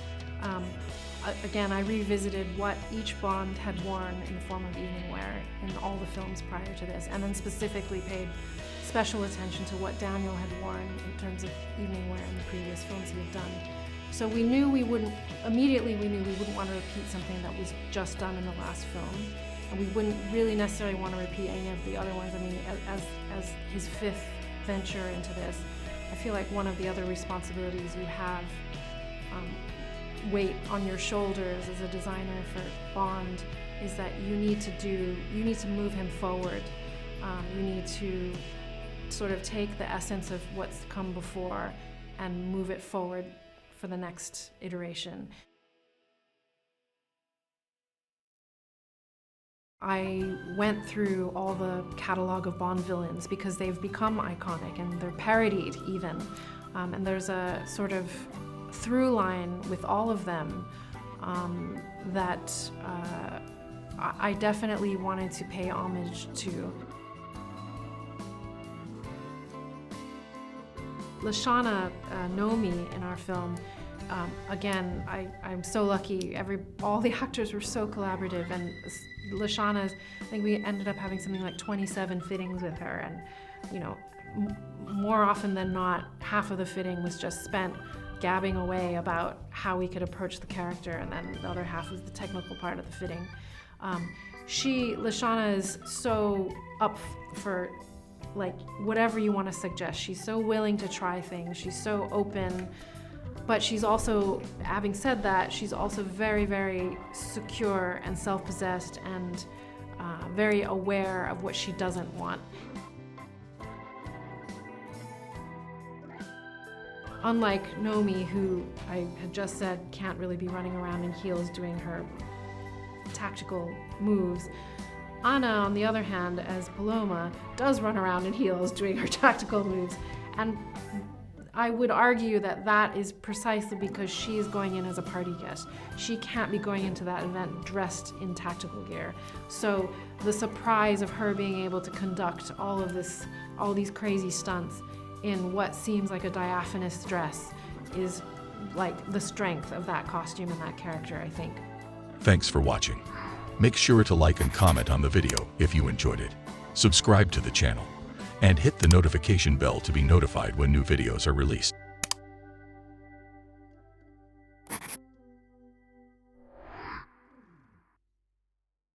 Again, I revisited what each Bond had worn in the form of evening wear in all the films prior to this, and then specifically paid special attention to what Daniel had worn in terms of evening wear in the previous films he had done. So we knew we wouldn't want to repeat something that was just done in the last film, and we wouldn't really necessarily want to repeat any of the other ones. I mean, as his 5th venture into this, I feel like one of the other responsibilities you have weight on your shoulders as a designer for Bond is that you need to move him forward. You need to sort of take the essence of what's come before and move it forward for the next iteration. I went through all the catalog of Bond villains because they've become iconic and they're parodied even. And there's a sort of through line with all of them that I definitely wanted to pay homage to. Lashana, Naomie in our film, again, I'm so lucky. All the actors were so collaborative, and Lashana, I think we ended up having something like 27 fittings with her, and more often than not, half of the fitting was just spent gabbing away about how we could approach the character, and then the other half was the technical part of the fitting. Lashana is so up for whatever you want to suggest. She's so willing to try things. She's so open, but she's also, having said that, she's also very, very secure and self-possessed and very aware of what she doesn't want. Unlike Naomie, who I had just said can't really be running around in heels doing her tactical moves, Anna, on the other hand, as Paloma, does run around in heels doing her tactical moves. And I would argue that that is precisely because she's going in as a party guest. She can't be going into that event dressed in tactical gear. So the surprise of her being able to conduct all these crazy stunts in what seems like a diaphanous dress is like the strength of that costume and that character, I think. Thanks for watching. Make sure to like and comment on the video if you enjoyed it. Subscribe to the channel and hit the notification bell to be notified when new videos are released.